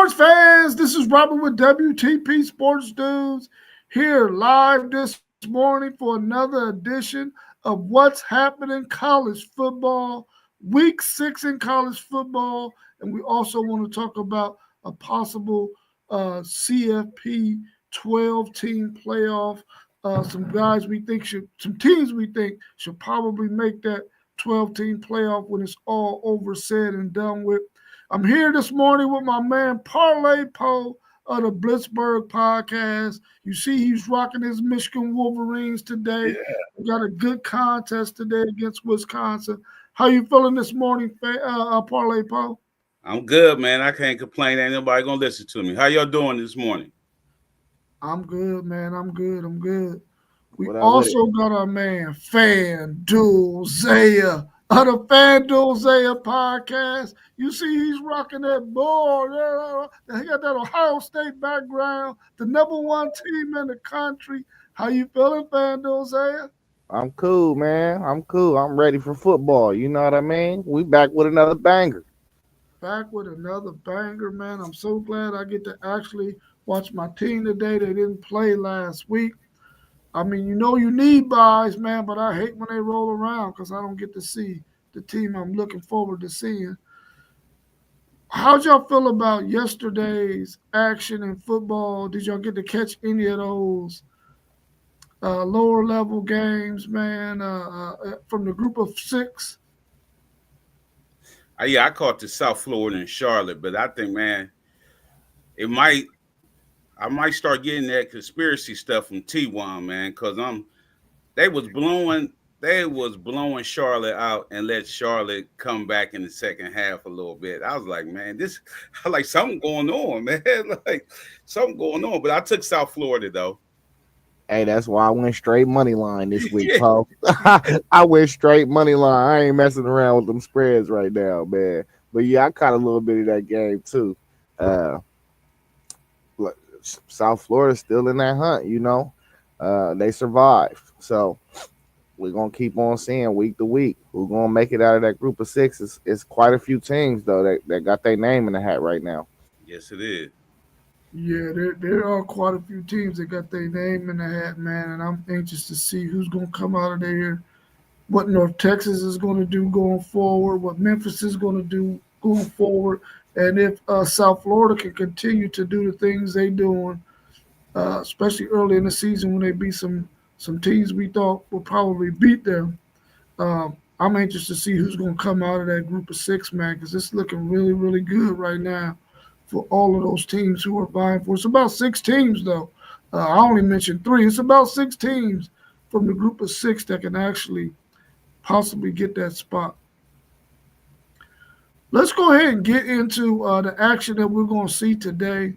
sports fans? This is Robert with WTP Sports News here live this morning for another edition of What's Happening College Football, Week 6 in college football. And we also want to talk about a possible CFP 12-team playoff. Some teams we think should probably make that 12-team playoff when it's all over, said and done with. I'm here this morning with my man Parlay Poe of the Blitzburg podcast. You see he's rocking his Michigan Wolverines today. Yeah. We got a good contest today against Wisconsin. How you feeling this morning, Parlay Poe? I'm good, man. I can't complain. Ain't nobody gonna listen to me. How y'all doing this morning? I'm good, man. I'm good. We What up with also got our man FanDuel Zaya of the FanDuel Zaya podcast. You see he's rocking that board. He got that Ohio State background, the number one team in the country. How you feeling, FanDuel Zaya? I'm cool, man. I'm cool. I'm ready for football. You know what I mean? We back with another banger. Back with another banger, man. I'm so glad I get to actually watch my team today. They didn't play last week. I mean, you need buys, man, but I hate when they roll around because I don't get to see the team I'm looking forward to seeing. How'd y'all feel about yesterday's action in football? Did y'all get to catch any of those lower level games, man, from the group of six? Yeah, I caught the South Florida and Charlotte, but I think, man, I might start getting that conspiracy stuff from T1, man, because they was blowing Charlotte out and let Charlotte come back in the second half a little bit. I was like, man, I like something going on, man. Like something going on. But I took South Florida though. Hey, that's why I went straight money line this week, Paul. I went straight money line. I ain't messing around with them spreads right now, man. But yeah, I caught a little bit of that game too. South Florida's still in that hunt, They survived. So we're gonna keep on seeing week to week who's gonna make it out of that group of six. It's quite a few teams though that got their name in the hat right now. Yes, it is. Yeah, there are quite a few teams that got their name in the hat, man, and I'm anxious to see who's going to come out of there, what North Texas is going to do going forward, what Memphis is going to do going forward, and if South Florida can continue to do the things they're doing, especially early in the season when they beat some teams we thought would probably beat them. I'm anxious to see who's going to come out of that group of six, man, because it's looking really, really good right now for all of those teams who are vying for. It's about six teams, though. I only mentioned three. It's about six teams from the group of six that can actually possibly get that spot. Let's go ahead and get into the action that we're going to see today.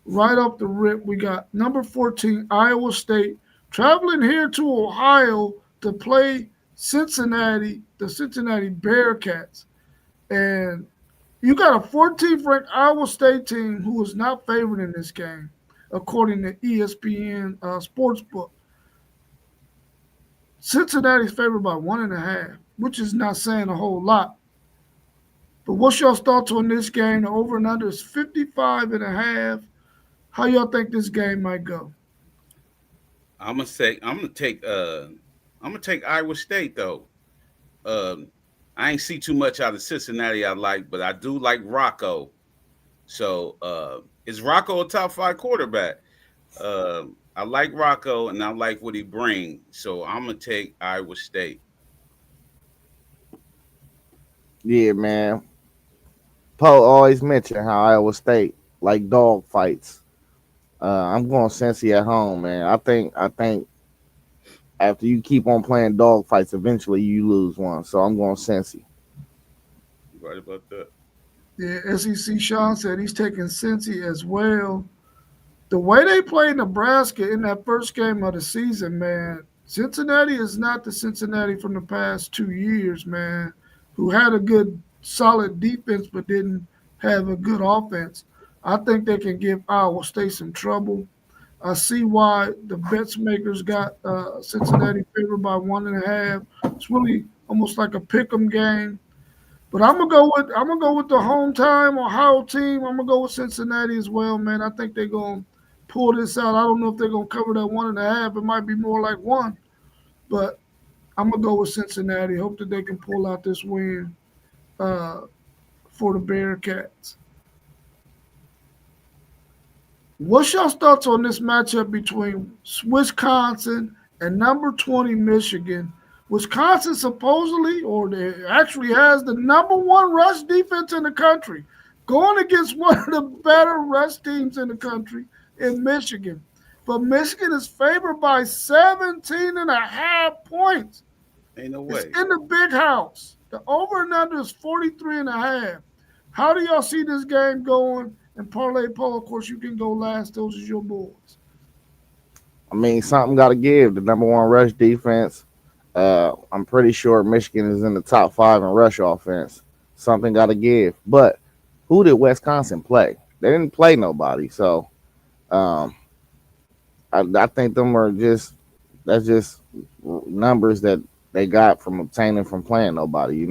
Right off the rip, we got number 14, Iowa State, traveling here to Ohio to play Cincinnati, the Cincinnati Bearcats. And you got a 14th ranked Iowa State team who is not favored in this game, according to ESPN Sportsbook. Cincinnati's favored by 1.5, which is not saying a whole lot. But what's your thoughts on this game? The over and under is 55.5. How y'all think this game might go? I'm gonna take Iowa State though. I ain't see too much out of Cincinnati I like, but I do like Rocco. So is Rocco a top 5 quarterback? I like Rocco and I like what he brings. So I'm gonna take Iowa State. Yeah, man. Poe always mentioned how Iowa State like dog fights. I'm going Cincy at home, man. I think after you keep on playing dog fights, eventually you lose one. So I'm going Cincy. You right about that? Yeah, SEC Sean said he's taking Cincy as well. The way they played Nebraska in that first game of the season, man, Cincinnati is not the Cincinnati from the past 2 years, man, who had a good, solid defense but didn't have a good offense. I think they can give Iowa State some trouble. I see why the bets makers got Cincinnati favored by 1.5. It's really almost like a pick 'em game. But I'm gonna go with the home time Ohio team. I'm gonna go with Cincinnati as well, man. I think they're gonna pull this out. I don't know if they're gonna cover that 1.5. It might be more like one, but I'm gonna go with Cincinnati. Hope that they can pull out this win uh, for the Bearcats. What's your thoughts on this matchup between Wisconsin and number 20 Michigan? Wisconsin supposedly, or they actually has the number one rush defense in the country, going against one of the better rush teams in the country in Michigan. But Michigan is favored by 17 and a half points. Ain't no It's way. in the big house. The over and under is 43 and a half. How do y'all see this game going? And Parlay Poll, of course, you can go last. Those are your boys. I mean, something got to give. The number one rush defense. I'm pretty sure Michigan is in the top five in rush offense. Something got to give. But who did Wisconsin play? They didn't play nobody. So um, I think them are just that's just numbers that they got from obtaining from playing nobody.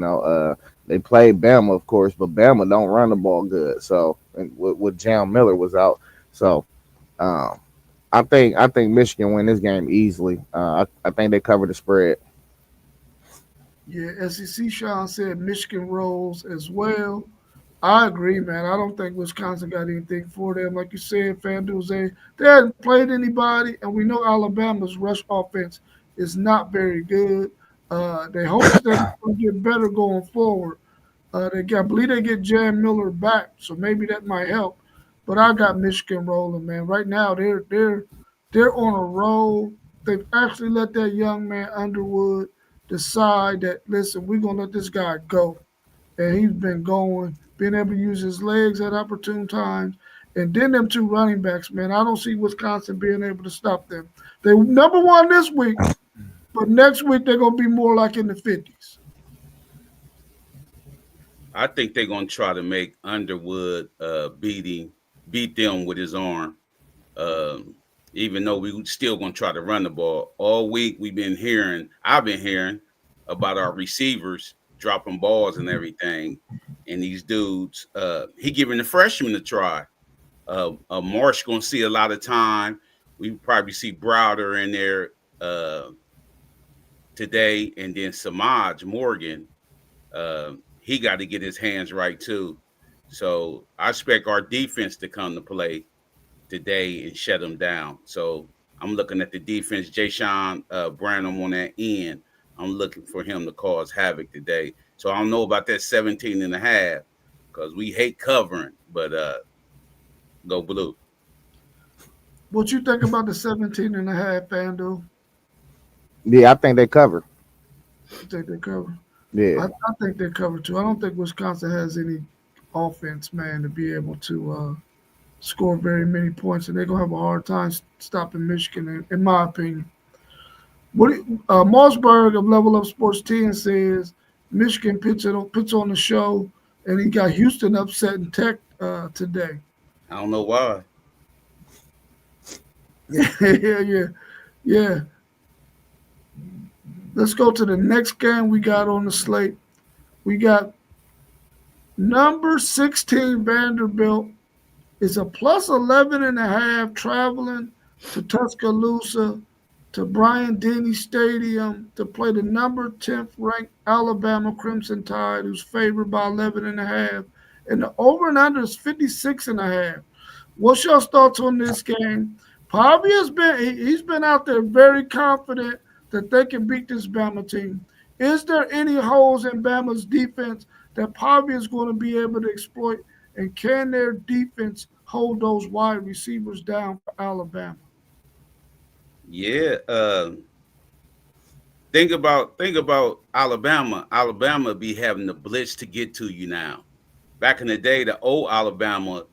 They played Bama, of course, but Bama don't run the ball good. So and with Jam Miller was out, so um, I think Michigan win this game easily. I think they cover the spread. Yeah, SEC Sean said Michigan rolls as well. I agree, man. I don't think Wisconsin got anything for them. Like you said, FanDuel, they hadn't played anybody, and we know Alabama's rush offense is not very good. They hopes that it's going to get better going forward. I believe they get Jan Miller back, so maybe that might help. But I got Michigan rolling, man. Right now, they're on a roll. They've actually let that young man Underwood decide that listen, we're gonna let this guy go, and he's been going, being able to use his legs at opportune times. And then them two running backs, man, I don't see Wisconsin being able to stop them. They number one this week, but next week they're gonna be more like in the 50s. I think they're gonna try to make Underwood beat them with his arm. Um, Even though we still gonna try to run the ball all week, I've been hearing about our receivers dropping balls and everything, and these dudes, he giving the freshmen a try. Marsh gonna see a lot of time. We probably see Browder in there uh, today, and then Samaj Morgan. He got to get his hands right too. So I expect our defense to come to play today and shut them down. So I'm looking at the defense, Jay Sean Branham on that end. I'm looking for him to cause havoc today. So I don't know about that 17 and a half because we hate covering, but go blue. What you think about the 17 and a half, FanDuel? Yeah, I think they cover. You think they cover? Yeah, I think they cover too. I don't think Wisconsin has any offense, man, to be able to score very many points, and they're gonna have a hard time stopping Michigan, in my opinion. Mossberg of Level Up Sports 10 says Michigan puts on the show, and he got Houston upset in Tech today. I don't know why. Yeah. Yeah. Let's go to the next game we got on the slate. We got number 16 Vanderbilt is a plus 11 and a half traveling to Tuscaloosa to Bryant Denny Stadium to play the number 10th ranked Alabama Crimson Tide, who's favored by 11 and a half. And the over and under is 56 and a half. What's your thoughts on this game? Pavia's he's been out there very confident that they can beat this Bama team. Is there any holes in Bama's defense that Pavia is going to be able to exploit? And can their defense hold those wide receivers down for Alabama? Yeah. Think about Alabama. Alabama be having the blitz to get to you now. Back in the day, the old Alabama,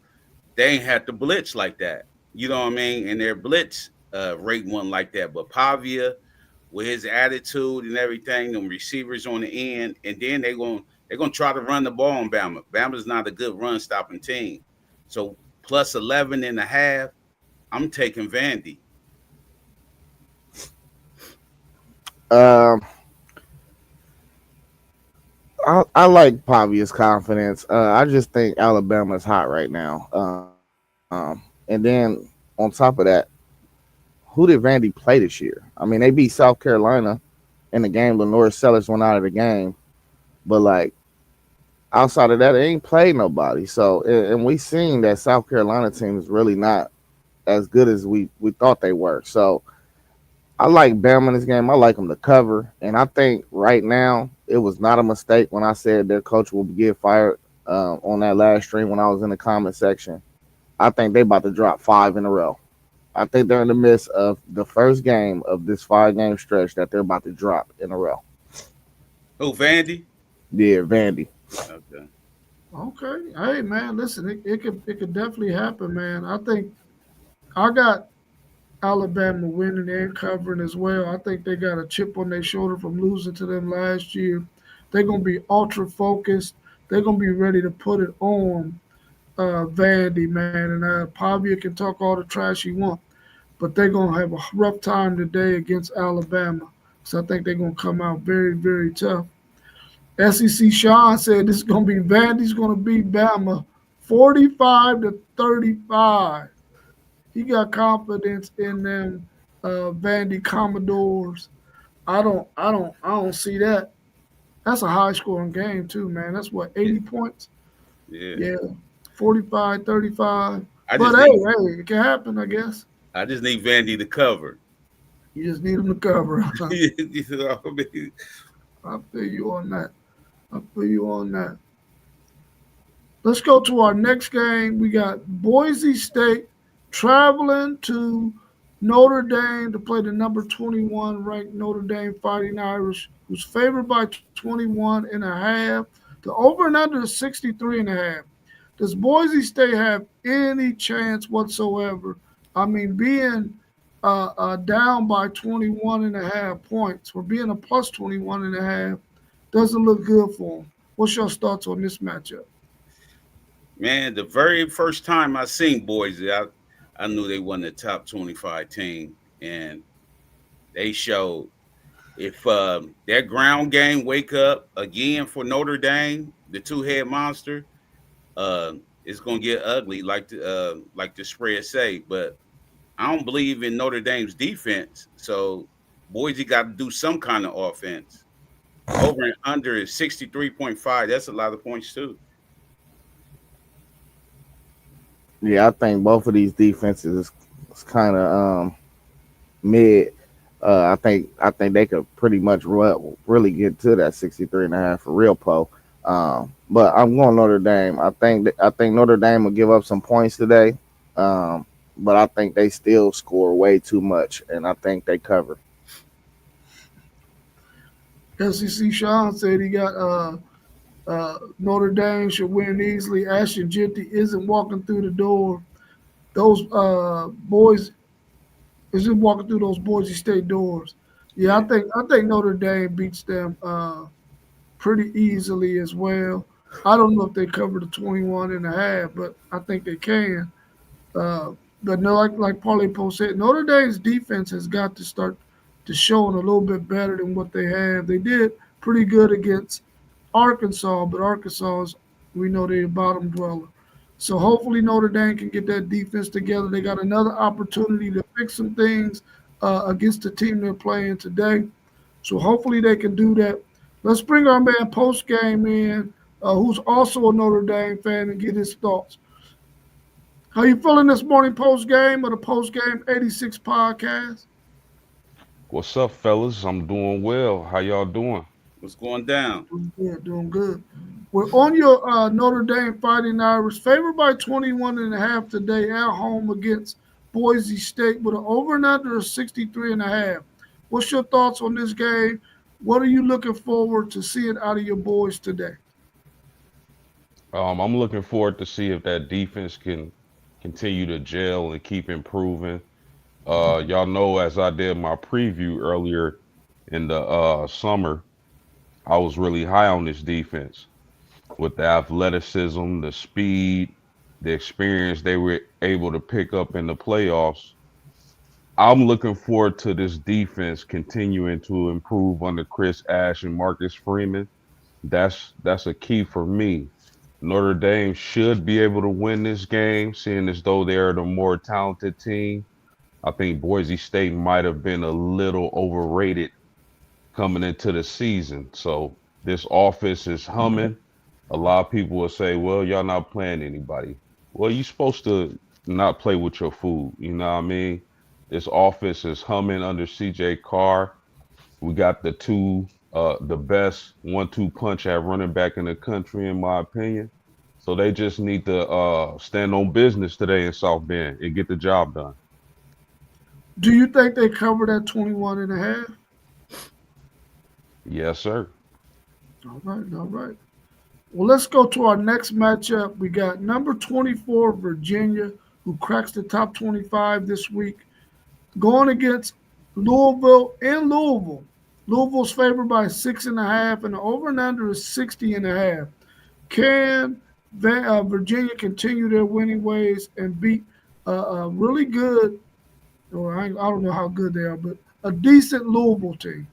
they ain't had to blitz like that. You know what I mean? And their blitz rate wasn't like that. But Pavia, with his attitude and everything, them receivers on the end, and then they're gonna try to run the ball on Bama. Bama's not a good run stopping team. So plus 11 and a half, I'm taking Vandy. um, I like Pavia's confidence. I just think Alabama's hot right now. And then on top of that, who did Vandy play this year? I mean, they beat South Carolina in the game. Lenore Sellers went out of the game, but like outside of that, they ain't played nobody. So, and we seen that South Carolina team is really not as good as we thought they were. So, I like Bama in this game. I like them to cover, and I think right now it was not a mistake when I said their coach will get fired on that last stream when I was in the comment section. I think they about to drop five in a row. I think they're in the midst of the first game of this 5 game stretch that they're about to drop in a row. Oh, Vandy. Yeah, Vandy. Okay. Okay. Hey man, listen, it could definitely happen, man. I think I got Alabama winning and covering as well. I think they got a chip on their shoulder from losing to them last year. They're gonna be ultra focused. They're gonna be ready to put it on Vandy, man. And Pavia can talk all the trash he wants, but they're gonna have a rough time today against Alabama. So I think they're gonna come out very, very tough. SEC Sean said this is gonna be Vandy's gonna beat Bama 45-35. He got confidence in them Vandy Commodores. I don't see that. That's a high scoring game too, man. That's what, Yeah. 80 points? Yeah. Yeah. 45-35. I But just hey, need hey, it can happen, I guess. I just need Vandy to cover. You just need them to cover. You know what I mean? I feel you on that. I feel you on that. Let's go to our next game. We got Boise State traveling to Notre Dame to play the number 21 ranked Notre Dame Fighting Irish, who's favored by 21.5. The over and under is 63.5. Does Boise State have any chance whatsoever? I mean, being down by 21.5 points or being a plus 21.5 doesn't look good for them. What's your thoughts on this matchup? Man, the very first time I seen Boise, I knew they won the top 25 team, and they showed if their ground game wake up again for Notre Dame, the two-head monster, it's gonna get ugly, like the spread say. But I don't believe in Notre Dame's defense, so Boise got to do some kind of offense. Over and under is 63.5. That's a lot of points too. Yeah, I think both of these defenses is kind of mid. I think they could pretty much really get to that 63.5 for real, Poe. But I'm going Notre Dame. I think Notre Dame will give up some points today, but I think they still score way too much, and I think they cover. SEC Sean said he got Notre Dame should win easily. Ashton Jitty isn't walking through the door. Those boys isn't walking through those Boise State doors. Yeah, Yeah. I think Notre Dame beats them pretty easily as well. I don't know if they cover the 21.5, but I think they can. Uh, but no, like Paulie Post said, Notre Dame's defense has got to start to showing a little bit better than what they have. They did pretty good against Arkansas, but Arkansas is, we know they're a bottom dweller. So hopefully Notre Dame can get that defense together. They got another opportunity to fix some things against the team they're playing today. So hopefully they can do that. Let's bring our man post game in, who's also a Notre Dame fan, and get his thoughts. How you feeling this morning post game of the post game 86 podcast? What's up, fellas? I'm doing well. How y'all doing? What's going down? Doing good, doing good. We're on your Notre Dame Fighting Irish, favored by 21.5 today at home against Boise State with an over and under of 63.5. What's your thoughts on this game? What are you looking forward to seeing out of your boys today? I'm looking forward to see if that defense can continue to gel and keep improving. Y'all know as I did my preview earlier in the summer, I was really high on this defense with the athleticism, the speed, the experience they were able to pick up in the playoffs. I'm looking forward to this defense continuing to improve under Chris Ash and Marcus Freeman. That's a key for me. Notre Dame should be able to win this game, seeing as though they're the more talented team. I think Boise State might have been a little overrated coming into the season. So this offense is humming. A lot of people will say, well, y'all not playing anybody. Well, you're supposed to not play with your food. You know what I mean? This offense is humming under CJ Carr. We got the best 1-2 punch at running back in the country, in my opinion. So they just need to stand on business today in South Bend and get the job done. Do you think they covered that 21 and a half? Yes, sir. All right, all right. Well, let's go to our next matchup. We got number 24, Virginia, who cracks the top 25 this week, going against Louisville in Louisville. Louisville's favored by 6.5, and the over and under is 60.5. Can Virginia continue their winning ways and beat a really good, or I don't know how good they are, but a decent Louisville team?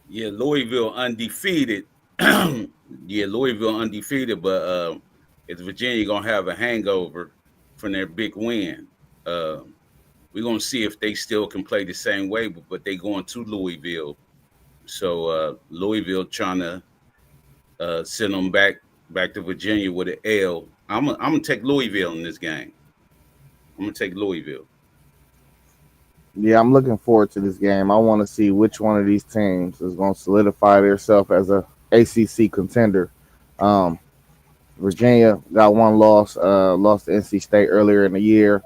Yeah, Louisville undefeated. Yeah, Louisville undefeated, but is Virginia gonna have a hangover from their big win? Uh, we're gonna see if they still can play the same way, but they going to Louisville, so Louisville trying to send them back to Virginia with an L. I'm gonna take Louisville in this game. I'm gonna take Louisville. Yeah, I'm looking forward to this game. I want to see which one of these teams is going to solidify themselves as a ACC contender. Um, Virginia got one loss, lost to NC State earlier in the year.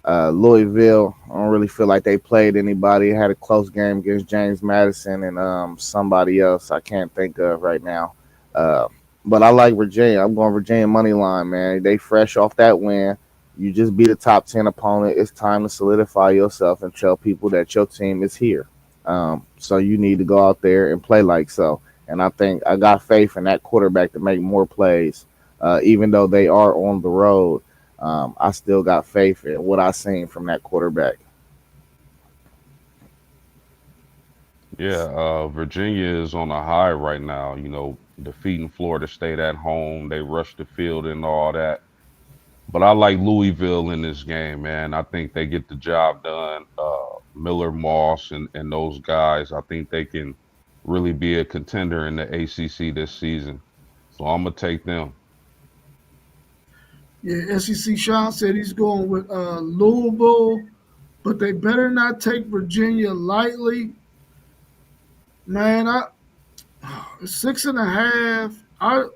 Louisville, I don't really feel like they played anybody. Had a close game against James Madison and somebody else I can't think of right now. Uh, but I like Virginia. I'm going Virginia money line, man. They fresh off that win. You just beat a top 10 opponent. It's time to solidify yourself and tell people that your team is here. So you need to go out there and play like so. And I think I got faith in that quarterback to make more plays, even though they are on the road. I still got faith in what I seen from that quarterback. Yeah, Virginia is on a high right now, defeating Florida State at home. They rushed the field and all that. But I like Louisville in this game, man. I think they get the job done. Miller Moss and those guys, I think they can really be a contender in the ACC this season. So I'm going to take them. Yeah, SEC Sean said he's going with Louisville, but they better not take Virginia lightly. Man, 6.5.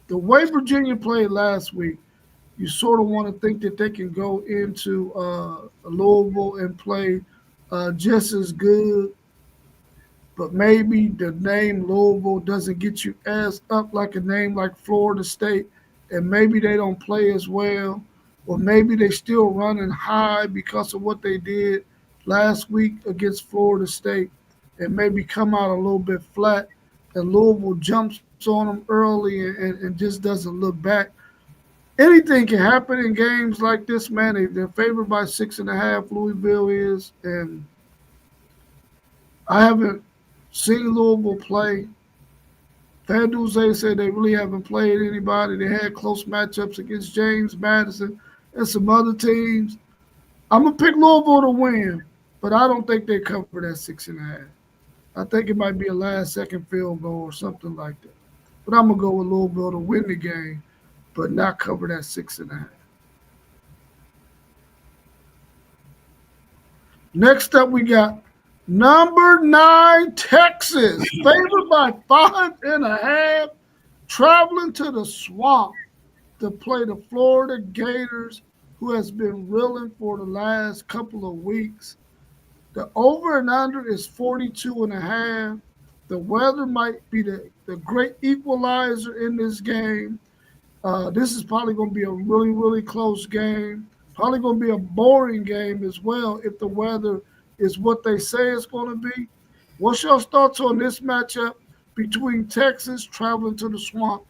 The way Virginia played last week, you sort of want to think that they can go into Louisville and play just as good, but maybe the name Louisville doesn't get you as up like a name like Florida State, and maybe they don't play as well, or maybe they still running high because of what they did last week against Florida State, and maybe come out a little bit flat, and Louisville jumps on them early and just doesn't look back. Anything can happen in games like this, man. They're favored by 6.5. Louisville is, and I haven't seen Louisville play. FanDuel said they really haven't played anybody. They had close matchups against James Madison and some other teams. I'm gonna pick Louisville to win, but I don't think they cover that 6.5. I think it might be a last second field goal or something like that. But I'm gonna go with Louisville to win the game, but not cover that 6.5. Next up, we got number 9 Texas, favored by 5.5, traveling to the swamp to play the Florida Gators, who has been reeling for the last couple of weeks. The over and under is 42.5. The weather might be the great equalizer in this game. This is probably going to be a really, really close game. Probably going to be a boring game as well if the weather is what they say it's going to be. What's your thoughts on this matchup between Texas traveling to the swamp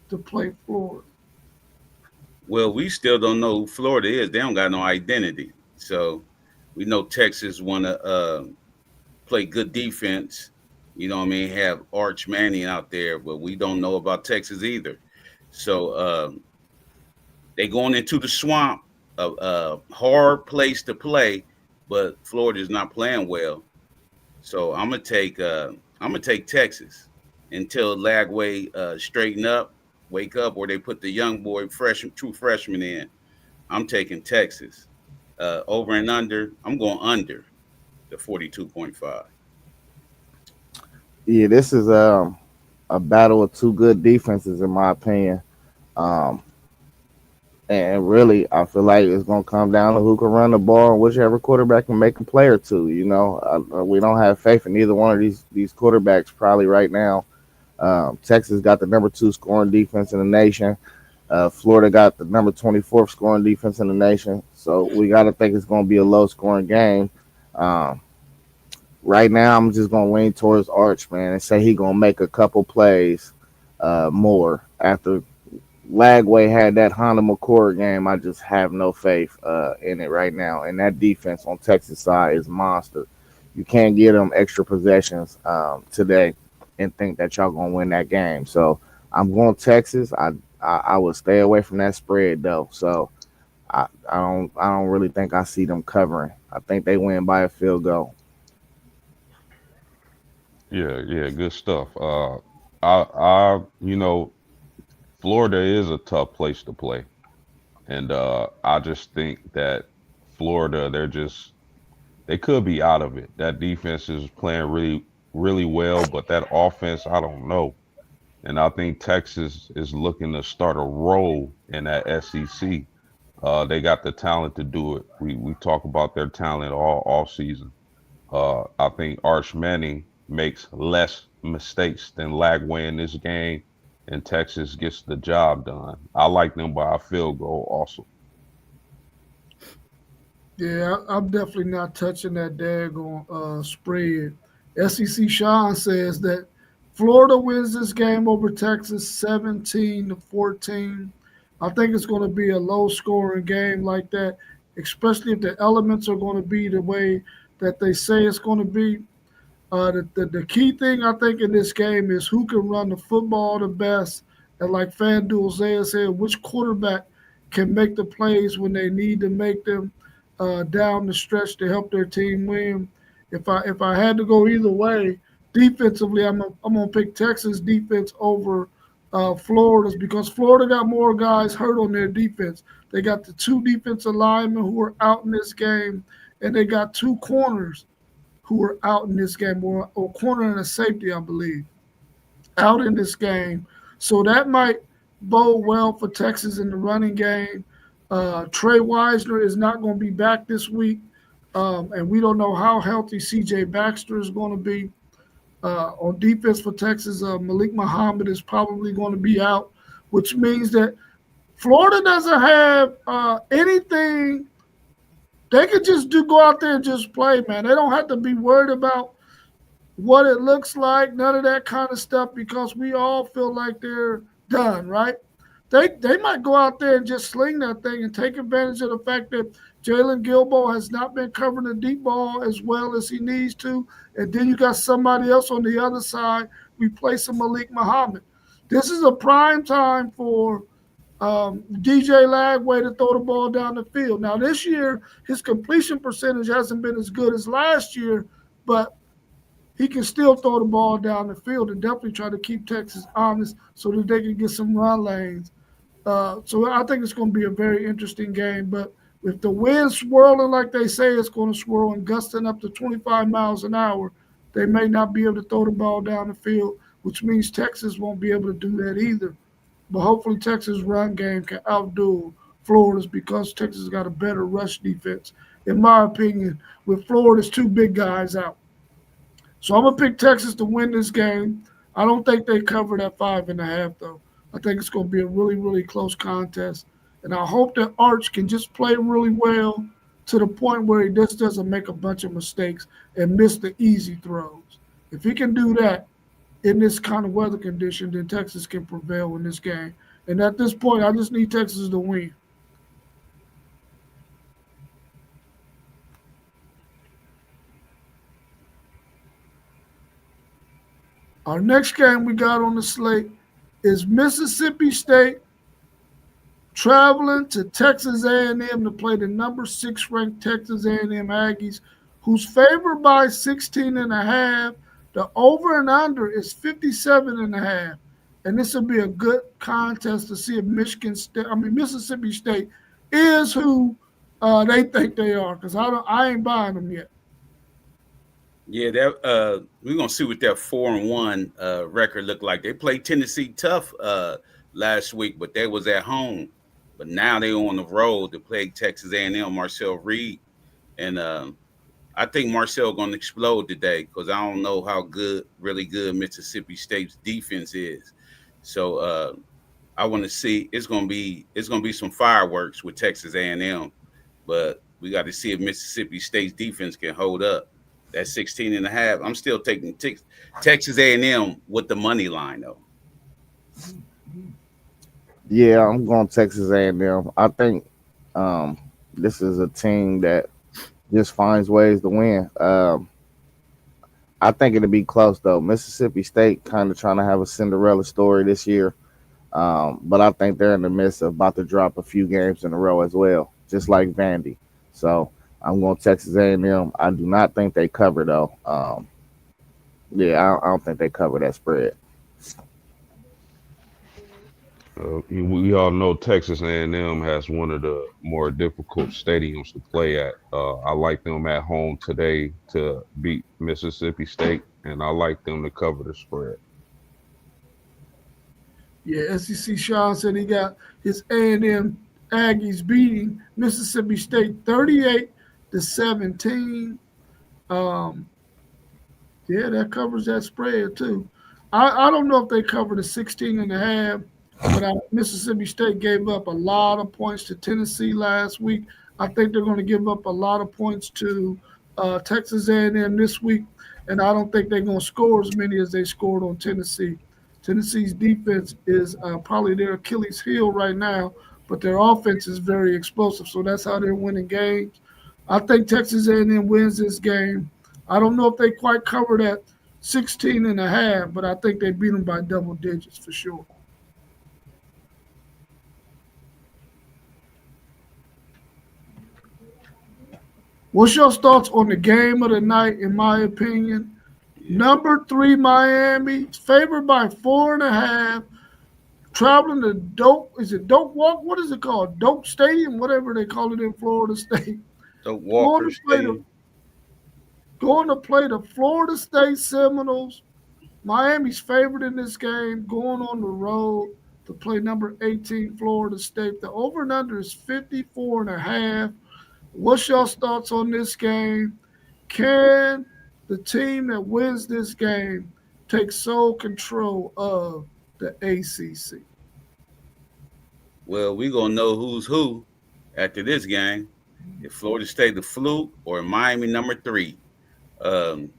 to play Florida? Well, we still don't know who Florida is. They don't got no identity. So we know Texas want to play good defense. You know what I mean? Have Arch Manning out there, but we don't know about Texas either. So they going into the swamp, a hard place to play, but Florida's not playing well. So I'm gonna take Texas until Lagway straighten up, wake up, or they put the young boy true freshman in. I'm taking Texas. Over and under, I'm going under the 42.5. Yeah, this is a battle of two good defenses, in my opinion. Um, and really, I feel like it's gonna come down to who can run the ball and whichever quarterback can make a play or two. You know, we don't have faith in either one of these quarterbacks probably right now. Texas got the number two scoring defense in the nation. Florida got the number 24th scoring defense in the nation. So we got to think it's going to be a low scoring game. Um, right now, I'm just going to lean towards Arch, man, and say he going to make a couple plays more after Lagway had that Honda McCord game. I just have no faith in it right now. And that defense on Texas side is monster. You can't get them extra possessions today and think that y'all gonna win that game. So I'm going Texas. I would stay away from that spread though. So I don't really think I see them covering. I think they win by a field goal. Yeah, yeah, good stuff. You know, Florida is a tough place to play, and I just think that Florida, they could be out of it. That defense is playing really, really well, but that offense, I don't know. And I think Texas is looking to start a roll in that SEC. They got the talent to do it. We talk about their talent all season. I think Arch Manning makes less mistakes than Lagway in this game, and Texas gets the job done. I like them by a field goal also. Yeah, I'm definitely not touching that daggone spread. SEC Sean says that Florida wins this game over Texas 17-14. I think it's going to be a low scoring game like that, especially if the elements are going to be the way that they say it's going to be. The key thing I think in this game is who can run the football the best, and like FanDuel Zaya said, which quarterback can make the plays when they need to make them down the stretch to help their team win. If I had to go either way, defensively, I'm gonna pick Texas defense over Florida's because Florida got more guys hurt on their defense. They got the two defensive linemen who are out in this game, and they got two corners who were out in this game, or corner and a safety, I believe, out in this game. So that might bode well for Texas in the running game. Trey Wisner is not going to be back this week, and we don't know how healthy C.J. Baxter is going to be. On defense for Texas, Malik Muhammad is probably going to be out, which means that Florida doesn't have anything. They could just do go out there and just play, man. They don't have to be worried about what it looks like, none of that kind of stuff, because we all feel like they're done, right? They might go out there and just sling that thing and take advantage of the fact that Jalen Gilbo has not been covering the deep ball as well as he needs to. And then you got somebody else on the other side replacing Malik Muhammad. This is a prime time for DJ Lagway to throw the ball down the field. Now, this year, his completion percentage hasn't been as good as last year, but he can still throw the ball down the field and definitely try to keep Texas honest so that they can get some run lanes. So I think it's going to be a very interesting game. But if the wind's swirling like they say it's going to swirl and gusting up to 25 miles an hour, they may not be able to throw the ball down the field, which means Texas won't be able to do that either. But hopefully Texas' run game can outdo Florida's because Texas got a better rush defense, in my opinion, with Florida's two big guys out. So I'm gonna pick Texas to win this game. I don't think they cover that 5.5 though. I think it's gonna be a really, really close contest. And I hope that Arch can just play really well to the point where he just doesn't make a bunch of mistakes and miss the easy throws. If he can do that in this kind of weather condition, then Texas can prevail in this game. And at this point, I just need Texas to win. Our next game we got on the slate is Mississippi State traveling to Texas A&M to play the number 6 ranked Texas A&M Aggies, who's favored by 16 and a half. The over and under is 57 and a half. And this will be a good contest to see if Mississippi State is who they think they are, because I ain't buying them yet. Yeah, that we're gonna see what that 4-1 record look like. They played Tennessee tough last week, but they was at home. But now they on the road to play Texas A&M. Marcel Reed, and I think Marcel gonna explode today because I don't know how good, really good Mississippi State's defense is. So I want to see. It's gonna be some fireworks with Texas A&M, but we got to see if Mississippi State's defense can hold up. That 16 and a half. I'm still taking Texas A&M with the money line though. Yeah, I'm going Texas A&M. I think this is a team that just finds ways to win. I think it'll be close though. Mississippi State kind of trying to have a Cinderella story this year, but I think they're in the midst of about to drop a few games in a row as well, just like Vandy. So I'm going Texas A&M. I do not think they cover though. Yeah, I don't think they cover that spread. We all know Texas A&M has one of the more difficult stadiums to play at. I like them at home today to beat Mississippi State, and I like them to cover the spread. Yeah, SEC Sean said he got his A&M Aggies beating Mississippi State 38-17. Um, yeah, that covers that spread too. I don't know if they cover the 16 and a half, but Mississippi State gave up a lot of points to Tennessee last week. I think they're going to give up a lot of points to Texas A&M this week, and I don't think they're going to score as many as they scored on Tennessee. Tennessee's defense is probably their Achilles heel right now, but their offense is very explosive, so that's how they're winning games. I think Texas A&M wins this game. I don't know if they quite cover that 16 and a half, but I think they beat them by double digits for sure. What's your thoughts on the game of the night, in my opinion? Yeah. Number 3, Miami, favored by 4.5, traveling to Doak. Is it Doak Walk? What is it called? Doak Stadium, whatever they call it in Florida State. The Going Walker to play the Stadium. going to play the Florida State Seminoles. Miami's favored in this game, going on the road to play number 18 Florida State. The over and under is 54 and a half. What's your thoughts on this game? Can the team that wins this game take sole control of the ACC? Well, we gonna know who's who after this game. If Florida State the fluke or Miami number 3. Um,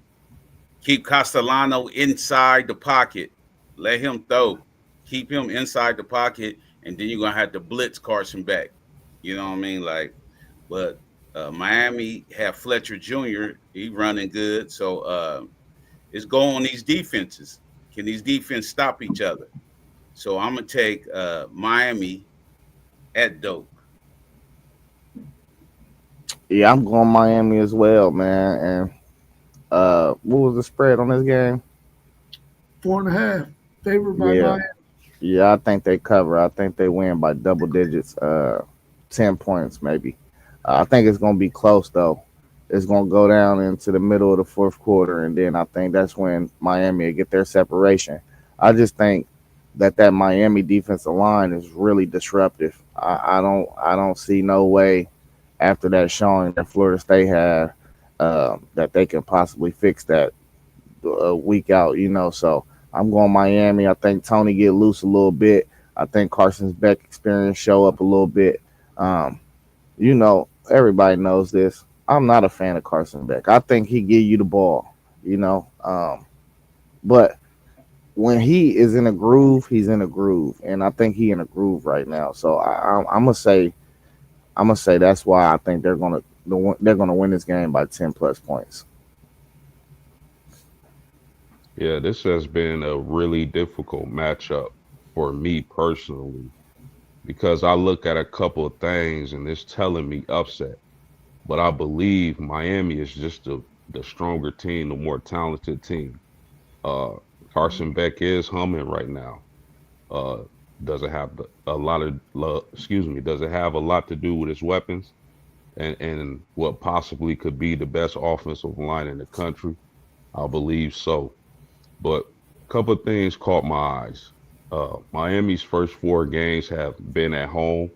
Keep Castellano inside the pocket. Let him throw. Keep him inside the pocket, and then you're gonna have to blitz Carson back. You know what I mean? Like, but Miami have Fletcher Jr. He running good, so it's going on these defenses. Can these defenses stop each other? So I'm gonna take Miami at Doak. Yeah, I'm going Miami as well, man. And what was the spread on this game? 4.5, favored by Yeah, Miami. yeah, I think they cover. I think they win by double digits, 10 points maybe. I think it's gonna be close though. It's gonna go down into the middle of the fourth quarter, and then I think that's when Miami will get their separation. I just think that Miami defensive line is really disruptive. I don't see no way after that showing that Florida State had that they can possibly fix that week out. So I'm going Miami. I think Tony get loose a little bit. I think Carson's Beck experience show up a little bit. Um, Everybody knows this. I'm not a fan of Carson Beck. I think he give you the ball, but when he is in a groove, he's in a groove, and I think he in a groove right now. So I'm gonna say that's why I think they're gonna win this game by 10 plus points. Yeah, this has been a really difficult matchup for me personally because I look at a couple of things and it's telling me upset. But I believe Miami is just the stronger team, the more talented team. Uh, Carson Beck is humming right now. Uh, does it have a lot of excuse me? Does it have a lot to do with his weapons and what possibly could be the best offensive line in the country? I believe so. But a couple of things caught my eyes. Miami's first four games have been at home.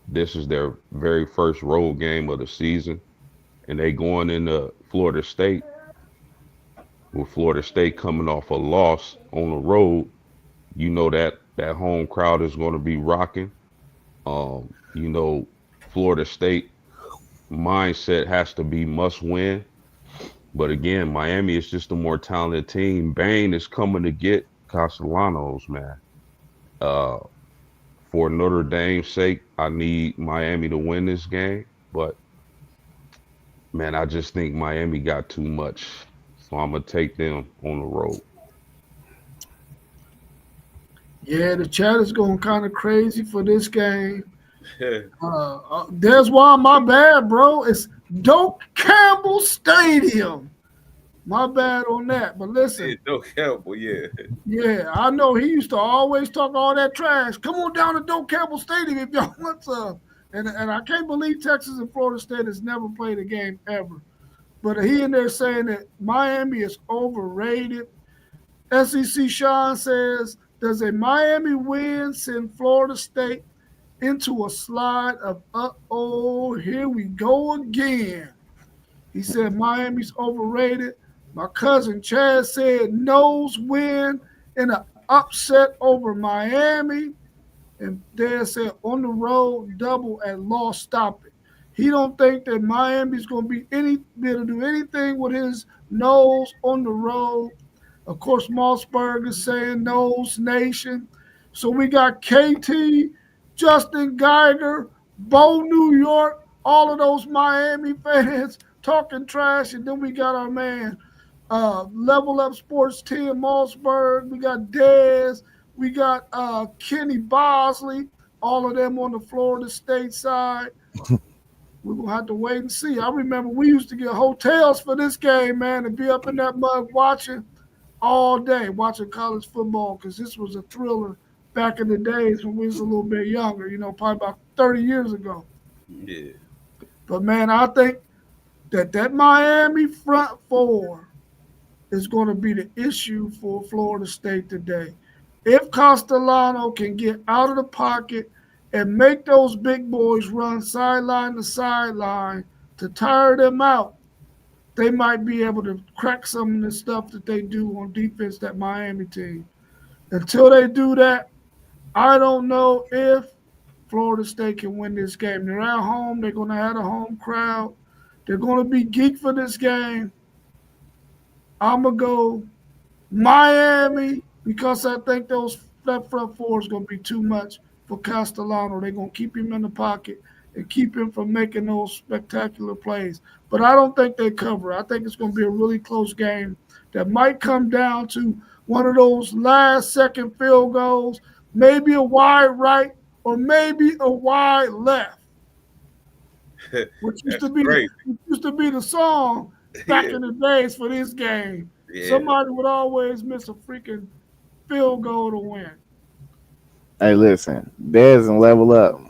This is their very first road game of the season, and they going into Florida State with Florida State coming off a loss on the road. You know that home crowd is going to be rocking. You know, Florida State mindset has to be must win. But again, Miami is just a more talented team. Bain is coming to get Castellanos, man. Uh, for Notre Dame's sake, I need Miami to win this game. But man, I just think Miami got too much. So I'm gonna take them on the road. Yeah, the chat is going kind of crazy for this game. That's why my bad, bro. It's Doak Campbell Stadium. My bad on that. But listen, No Campbell, yeah. yeah, I know he used to always talk all that trash. Come on down to Doak Campbell Stadium if y'all want some. And I can't believe Texas and Florida State has never played a game ever. But he in there saying that Miami is overrated. SEC Sean says, does a Miami win send Florida State into a slide of uh-oh, here we go again? He said Miami's overrated. My cousin Chad said Noles win in an upset over Miami. And Dad said on the road, double at loss, stop it. He don't think that Miami's going to be able to do anything with his nose on the road. Of course, Mossberg is saying Nose Nation. So we got KT, Justin Geiger, Bo New York, all of those Miami fans talking trash. And then we got our man, Level Up Sports 10, Mossberg. We got Dez. We got Kenny Bosley. All of them on the Florida State side. We're going to have to wait and see. I remember we used to get hotels for this game, man, and be up in that mug watching all day, watching college football, because this was a thriller back in the days when we was a little bit younger, probably about 30 years ago. Yeah. But, man, I think that Miami front four is going to be the issue for Florida State today. If Castellano can get out of the pocket and make those big boys run sideline to sideline to tire them out, they might be able to crack some of the stuff that they do on defense, that Miami team. Until they do that, I don't know if Florida State can win this game. They're at home. They're going to have a home crowd. They're going to be geeked for this game. I'm going to go Miami because I think that front four is going to be too much for Castellano. They're going to keep him in the pocket and keep him from making those spectacular plays. But I don't think they cover. I think it's going to be a really close game that might come down to one of those last-second field goals, maybe a wide right or maybe a wide left, which used to be the song back in the days for this game. Yeah. Somebody would always miss a freaking field goal to win. Hey, listen, Dez and Level Up.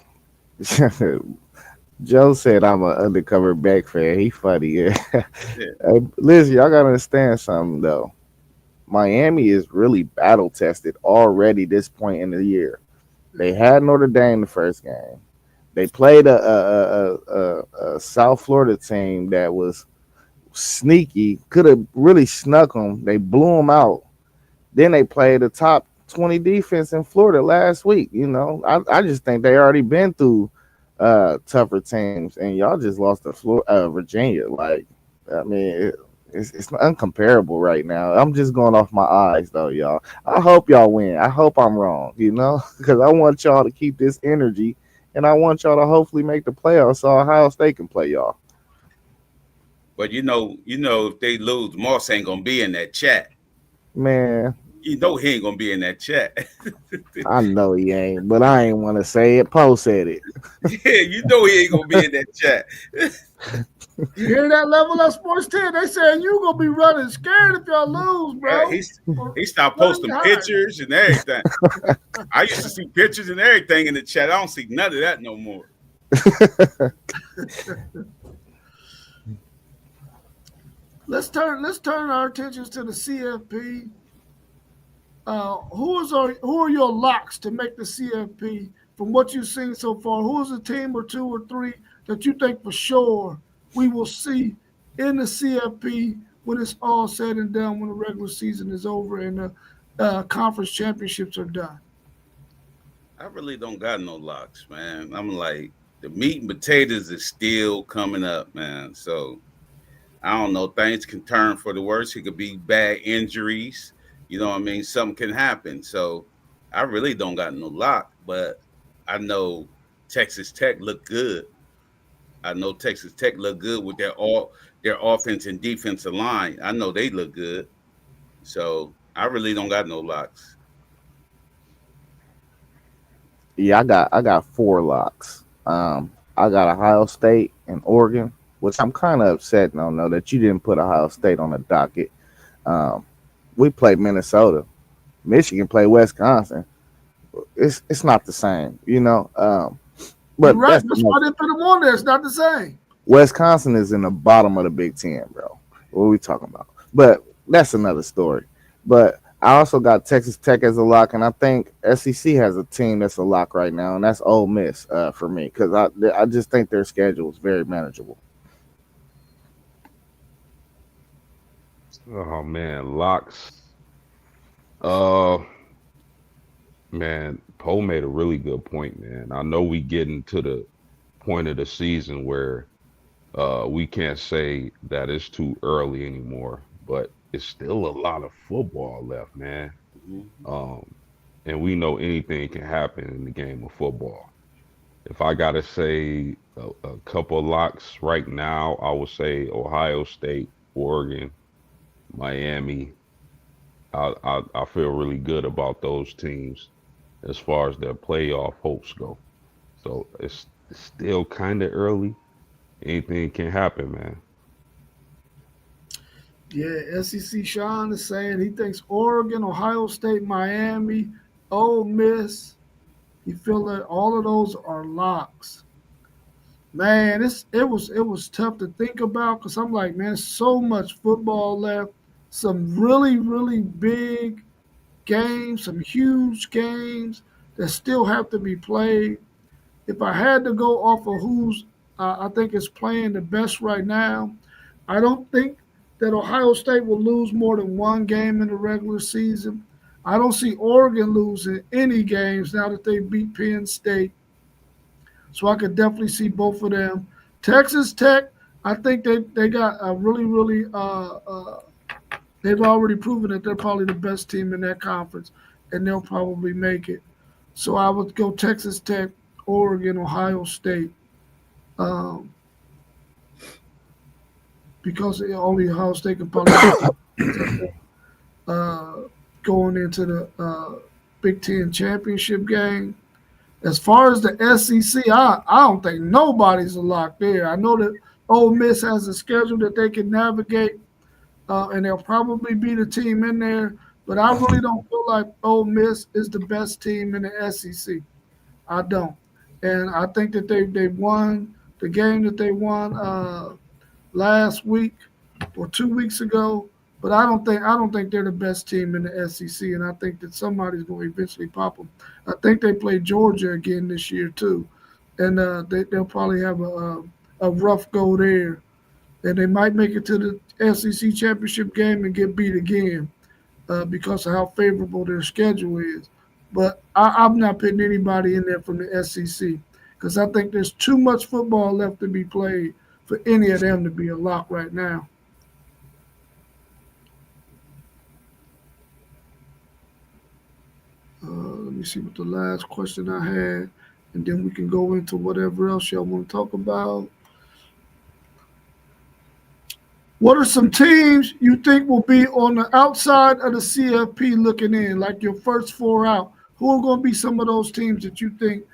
Joe said I'm an undercover back fan. He funny, yeah. Hey, listen, y'all gotta understand something though. Miami is really battle tested already this point in the year. They had Notre Dame the first game. They played a South Florida team that was sneaky, could have really snuck them. They blew them out. Then they played the top 20 defense in Florida last week. I just think they already been through tougher teams, and y'all just lost to Virginia. Like, I mean, it's uncomparable right now. I'm just going off my eyes, though, y'all. I hope y'all win. I hope I'm wrong, because I want y'all to keep this energy, and I want y'all to hopefully make the playoffs so Ohio State can play y'all. But if they lose, Moss ain't gonna be in that chat. Man, You know he ain't gonna be in that chat. I know he ain't, but I ain't want to say it. Poe said it. Yeah, you know he ain't gonna be in that chat. You hear that level of sports 10? They saying you gonna be running scared if y'all lose, Yeah, bro. he stopped What are you posting hiding? pictures and everything. I used to see pictures and everything in the chat. I don't see none of that no more. Let's turn our attentions to the CFP. Who are your locks to make the CFP from what you've seen so far? Who is a team or two or three that you think for sure we will see in the CFP when it's all said and done, when the regular season is over and the conference championships are done? I really don't got no locks, man. I'm like the meat and potatoes is still coming up, man. So I don't know. Things can turn for the worse. It could be bad injuries. You know what I mean? Something can happen. So I really don't got no lock, but I know Texas Tech look good. I know Texas Tech look good with their offense and defensive line. I know they look good. So I really don't got no locks. Yeah, I got four locks. I got Ohio State and Oregon, which I'm kind of upset. No, no, that you didn't put Ohio State on the docket. Um, we played Minnesota, Michigan played Wisconsin. It's not the same, you know. You're But right. that's That's another. why they put them on there. It's not the same. Wisconsin is in the bottom of the Big Ten, bro. What are we talking about? But that's another story. But I also got Texas Tech as a lock, and I think SEC has a team that's a lock right now, and that's Ole Miss for me because I just think their schedule is very manageable. Oh man, locks. Uh, man, Poe made a really good point, man. I know we getting to the point of the season where we can't say that it's too early anymore, but it's still a lot of football left, man. Mhm. Um, and we know anything can happen in the game of football. If I gotta say a couple of locks right now, I would say Ohio State, Oregon, Miami. I feel really good about those teams as far as their playoff hopes go. So it's still kind of early. Anything can happen, man. Yeah, SEC Sean is saying he thinks Oregon, Ohio State, Miami, Ole Miss. He feel that all of those are locks. Man, it was tough to think about because I'm like, man, so much football left. Some really big games, some huge games that still have to be played. If I had to go off of who's I think is playing the best right now, I don't think that Ohio State will lose more than one game in the regular season. I don't see Oregon losing any games now that they beat Penn State. So I could definitely see both of them. Texas Tech, I think they got a really they've already proven that they're probably the best team in that conference, and they'll probably make it. So I would go Texas Tech, Oregon, Ohio State, um, because only Ohio State can probably make uh, going into the Big Ten championship game. As far as the SEC, I don't think nobody's a lock there. I know that Ole Miss has a schedule that they can navigate, and they'll probably be the team in there. But I really don't feel like Ole Miss is the best team in the SEC. I don't, and I think that they won the game that they won last week or 2 weeks ago. But I don't think they're the best team in the SEC, and I think that somebody's going to eventually pop them. I think they play Georgia again this year too, and they'll probably have a rough go there, and they might make it to the SEC championship game and get beat again because of how favorable their schedule is. But I'm not putting anybody in there from the SEC because I think there's too much football left to be played for any of them to be a lock right now. Let me see what the last question I had, and then we can go into whatever else y'all want to talk about. What are some teams you think will be on the outside of the CFP looking in, like your first four out? Who are going to be some of those teams that you think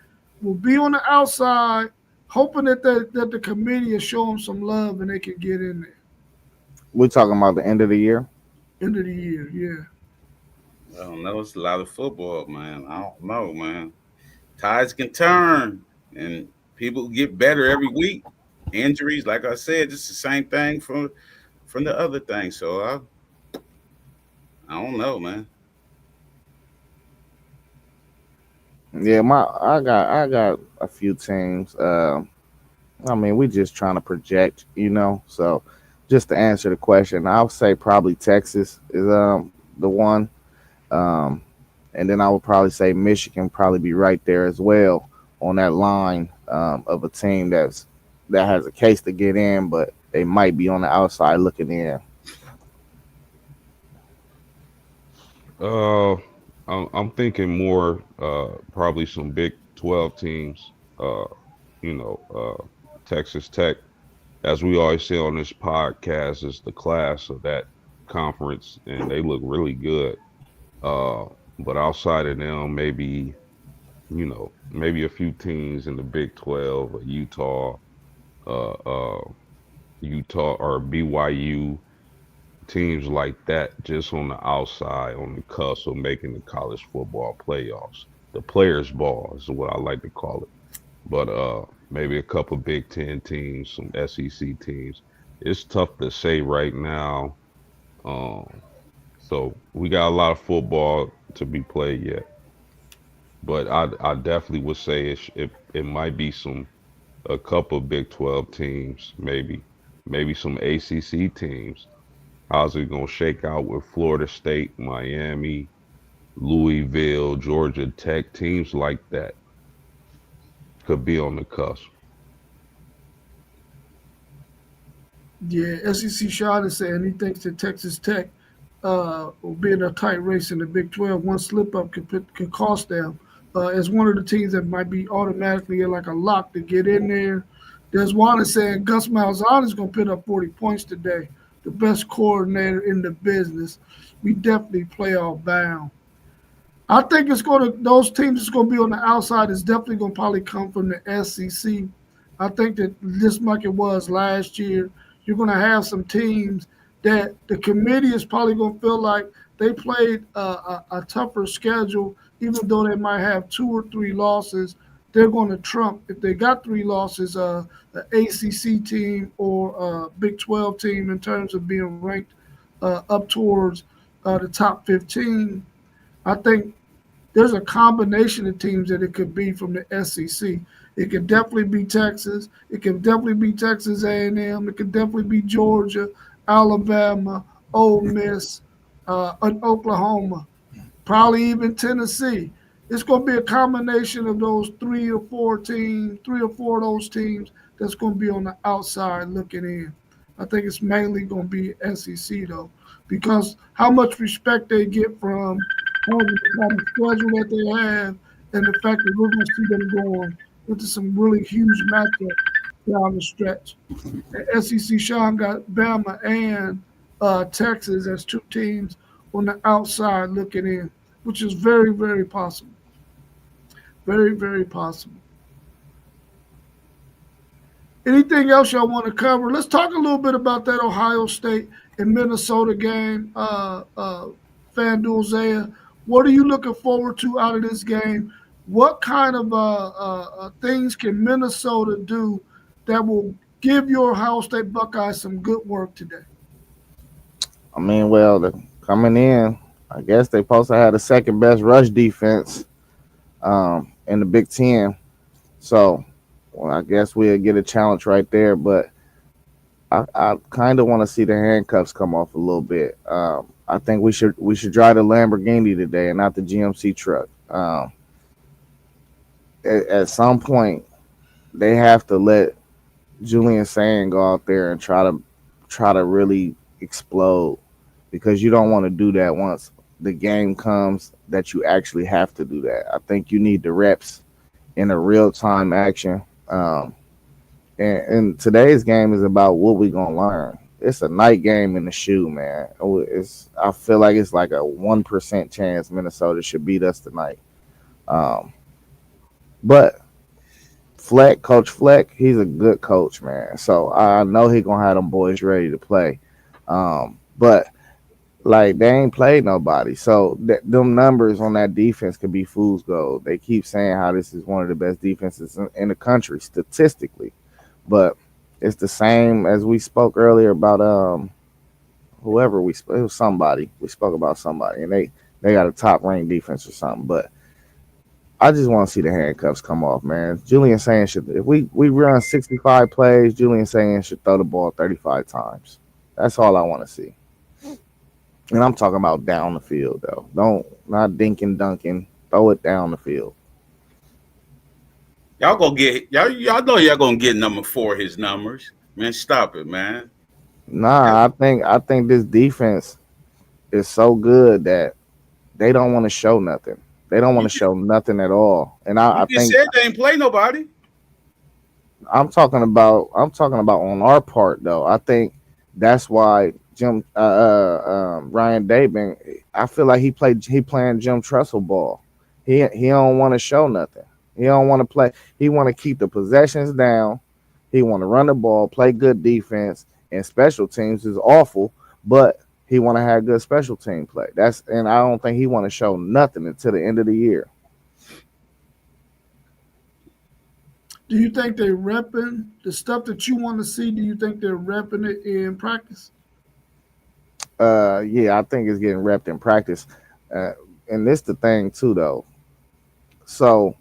will be on the outside, hoping that the committee will show them some love and they can get in there We're talking about the end of the year. end of the year? Yeah. I don't know. It's a lot of football, man. I don't know, man. Tides can turn, and people get better every week. Injuries, like I said, it's the same thing from the other thing. So I don't know, man. Yeah, I got a few teams. I mean, we just trying to project. So just to answer the question, I would say probably Texas is the one. Um, and then I would probably say Michigan probably be right there as well on that line of a team that has a case to get in, but they might be on the outside looking in. Uh, I'm thinking more probably some Big 12 teams. You know, Texas Tech, as we always say on this podcast, is the class of that conference, and they look really good. Uh, but outside of them, maybe a few teams in the Big 12, uh, uh, Utah or BYU, teams like that, just on the outside, on the cusp of making the college football playoffs. The players' ball is what I like to call it. But maybe a couple Big Ten teams, some SEC teams. It's tough to say right now. Um, so we got a lot of football to be played yet. But I definitely would say it might be a couple Big 12 teams, maybe some ACC teams. How's it gonna shake out with Florida State, Miami, Louisville, Georgia Tech, teams like that could be on the cusp. Yeah, SEC Sean is saying he thinks that Texas Tech will be in a tight race in the Big 12. One slip up could cost them. As one of the teams that might be automatically like a lock to get in there. There's one that's saying Gus Malzahn is going to put up 40 points today. The best coordinator in the business. We definitely playoff bound. I think it's going to those teams that's going to be on the outside is definitely going to probably come from the SEC. I think that just like it was last year, you're going to have some teams that the committee is probably going to feel like they played a tougher schedule, even though they might have two or three losses. They're going to trump if they got three losses, the ACC team or Big 12 team in terms of being ranked up towards the top 15. I think there's a combination of teams that it could be from the SEC. It could definitely be Texas. It could definitely be Texas A&M. It could definitely be Georgia, Alabama, Ole Miss, and Oklahoma, probably even Tennessee. It's going to be a combination of those three or four of those teams that's going to be on the outside looking in. I think it's mainly going to be SEC though, because how much respect they get from having the kind of schedule that they have, and the fact that we're going to see them going into some really huge matchups down the stretch. The SEC Sean got Bama and Texas as two teams on the outside looking in, which is very, very possible. Very, very possible. Anything else y'all want to cover? Let's talk a little bit about that Ohio State and Minnesota game. FanDuel Zaya, what are you looking forward to out of this game? What kind of things can Minnesota do that will give your Ohio State Buckeyes some good work today? I mean, well, coming in, I guess they supposed to have the second best rush defense in the Big Ten. So, well, I guess we'll get a challenge right there. But I kind of want to see the handcuffs come off a little bit. I think we should drive the Lamborghini today and not the GMC truck. At some point, they have to let Julian Sand go out there and try to really explode, because you don't want to do that once the game comes that you actually have to do that. I think you need the reps in a real time action. And today's game is about what we gonna learn. it's a night game in the shoe, man. I feel like it's like a 1% chance Minnesota should beat us tonight. Um, but Coach Fleck, he's a good coach, man. So I know he gonna have them boys ready to play. But like they ain't played nobody, so them numbers on that defense could be fool's gold. They keep saying how this is one of the best defenses in the country statistically, but it's the same as we spoke earlier about whoever it was somebody we spoke about somebody, and they got a top ranked defense or something, but. I just want to see the handcuffs come off, man. Julian Sand should, if we run 65 plays, Julian Sand should throw the ball 35 times. That's all I want to see. And I'm talking about down the field, though. Don't, not dinking, dunking. Throw it down the field. Y'all gonna get y'all know y'all gonna get number 4 his numbers. Man, stop it, man. Nah, I think this defense is so good that they don't want to show nothing. They don't want You to show nothing at all. And you I just think said they ain't play nobody. I'm talking about on our part though. I think that's why Ryan Daban. I feel like he playing Jim Tressel ball. He don't want to show nothing. He don't want to play. He want to keep the possessions down. He want to run the ball, play good defense, and special teams is awful, but he want to have good special team play. And I don't think he want to show nothing until the end of the year. Do you think they're repping the stuff that you want to see? Do you think they're repping it in practice? Yeah, I think it's getting repped in practice. Uh, and this the thing too, though. So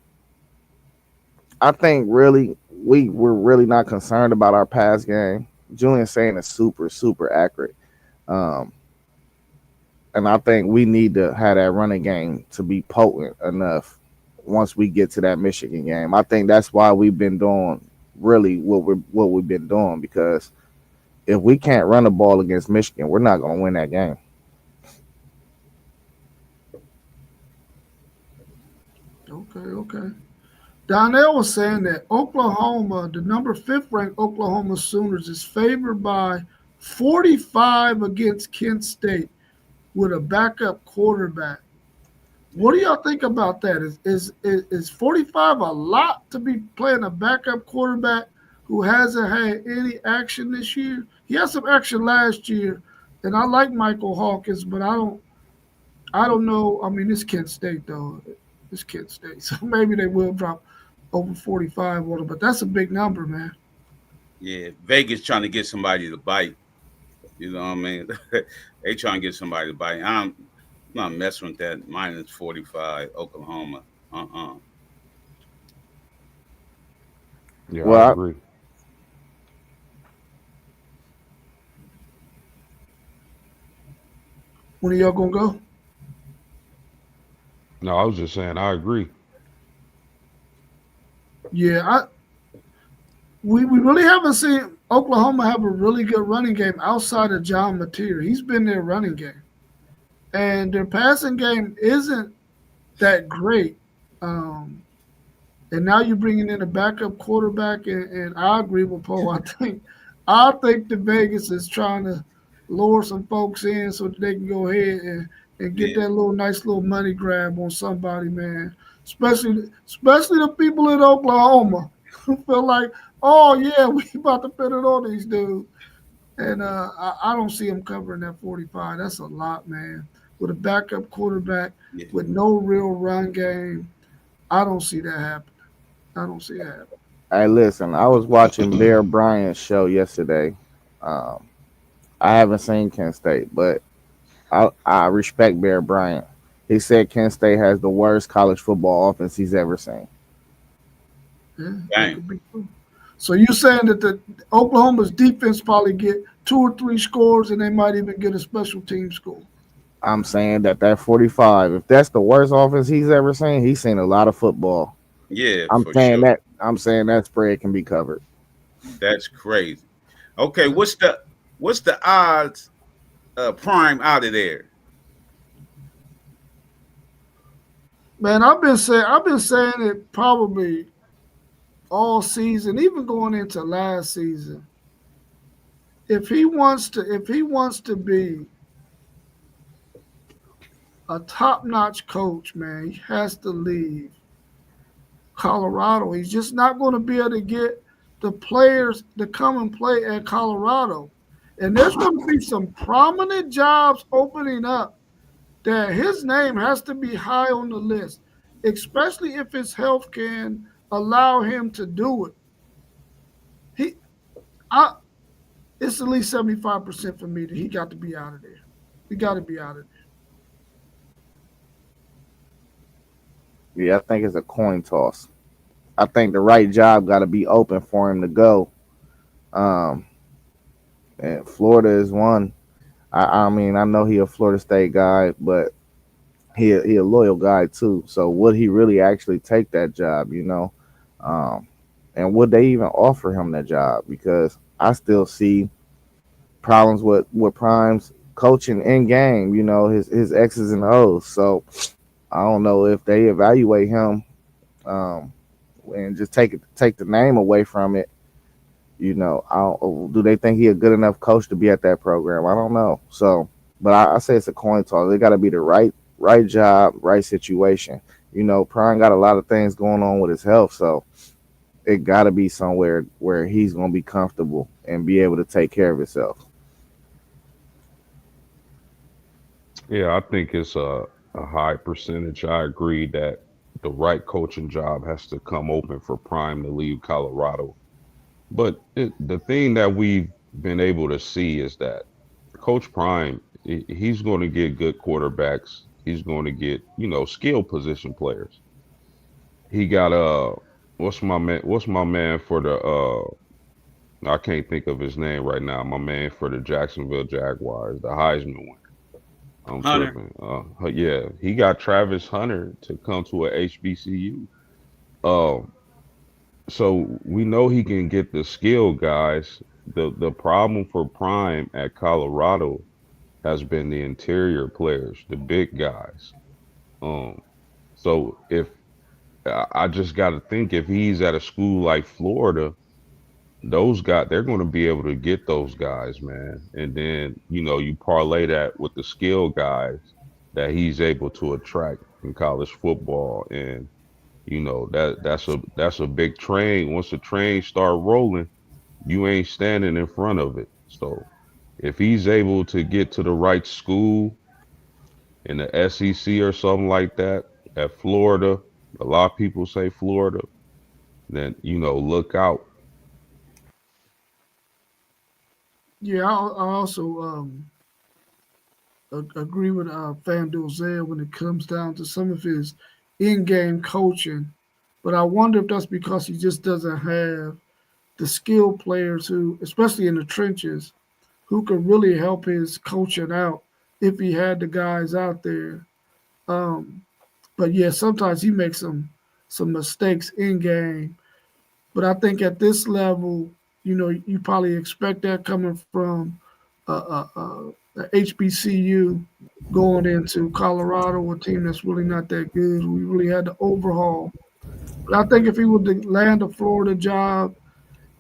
I think really we're really not concerned about our pass game. Julian saying is super super accurate, um, and I think we need to have that running game to be potent enough once we get to that Michigan game. I think that's why we've been doing really what we've been doing because if we can't run the ball against Michigan, we're not going to win that game. Okay. Donnell was saying that Oklahoma, the number 5th ranked Oklahoma Sooners, is favored by 45 against Kent State with a backup quarterback. What do y'all think about that? Is 45 a lot to be playing a backup quarterback who hasn't had any action this year? He had some action last year, and I like Michael Hawkins, but I don't know. I mean, it's Kent State though. It's Kent State, so maybe they will drop over 45 on him, but that's a big number, man. Yeah, Vegas trying to get somebody to bite. You know what I mean? They trying to get somebody to bite. I'm not messing with that minus 45 Oklahoma. Yeah, I Well, agree. When are y'all gonna go? No, I was just saying I agree. Yeah, we really haven't seen Oklahoma have a really good running game outside of John Mateer. He's been their running game, and their passing game isn't that great. Um, and now you're bringing in a backup quarterback, and I agree with Poe. I think the Vegas is trying to lure some folks in so that they can go ahead and get Yeah, that little nice little money grab on somebody, man. Especially the people in Oklahoma who feel like, oh yeah, we about to put it on these dudes. And I don't see them covering that 45. That's a lot, man. With a backup quarterback yeah. with no real run game, I don't see that happen. I don't see that happen. hey, listen, I was watching Bear Bryant's show yesterday. Um, I haven't seen Kent State, but I respect Bear Bryant. He said Kent State has the worst college football offense he's ever seen. Yeah, that Dang. could be true. So you're saying that the Oklahoma's defense probably get 2 or 3 scores, and they might even get a special team score. I'm saying that 45, if that's the worst offense he's ever seen, he's seen a lot of football. Yeah, I'm for saying sure. that I'm saying that spread can be covered. That's crazy. Okay, what's the odds prime out of there? Man, I've been saying it probably all season, even going into last season. if he wants to be a top-notch coach, man, he has to leave Colorado. He's just not going to be able to get the players to come and play at Colorado. And there's going to be some prominent jobs opening up that his name has to be high on the list, especially if his health can allow him to do it. He, I, it's at least 75% for me that he got to be out of there. He got to be out of Yeah, I think it's a coin toss. I think the right job got to be open for him to go. Um, and Florida is one. I mean, I know he a Florida State guy, but he a loyal guy too. So would he really actually take that job? Um, and would they even offer him that job? Because I still see problems with Prime's coaching in game. His X's and O's. So I don't know if they evaluate him um, and just take the name away from it. I don't, do they think he a good enough coach to be at that program? I don't know. So, but I say it's a coin toss. It got to be the right job, right situation. Prime got a lot of things going on with his health, so it got to be somewhere where he's gonna be comfortable and be able to take care of himself. Yeah, I think it's a high percentage. I agree that the right coaching job has to come open for Prime to leave Colorado. But the thing that we've been able to see is that Coach Prime, he's going to get good quarterbacks. He's going to get, skill position players. He got what's my man for the I can't think of his name right now. My man for the Jacksonville Jaguars, the Heisman winner. I'm Hunter. tripping. Yeah, he got Travis Hunter to come to a HBCU. Um, so we know he can get the skill guys. The problem for Prime at Colorado has been the interior players, the big guys. Um, so if I just got to think if he's at a school like Florida, those guys they're going to be able to get those guys, man. And then you parlay that with the skill guys that he's able to attract in college football, and that's a big train. Once the train start rolling, you ain't standing in front of it. So if he's able to get to the right school in the SEC or something like that at Florida, a lot of people say Florida, then look out. there. Yeah, I also agree with FanDuel Zay when it comes down to some of his in-game coaching, but I wonder if that's because he just doesn't have the skilled players who, especially in the trenches, who could really help his coaching out if he had the guys out there. Um, but yeah, sometimes he makes some mistakes in game. But I think at this level, you probably expect that coming from a HBCU going into Colorado, a team that's really not that good. We really had to overhaul. But I think if he would land a Florida job,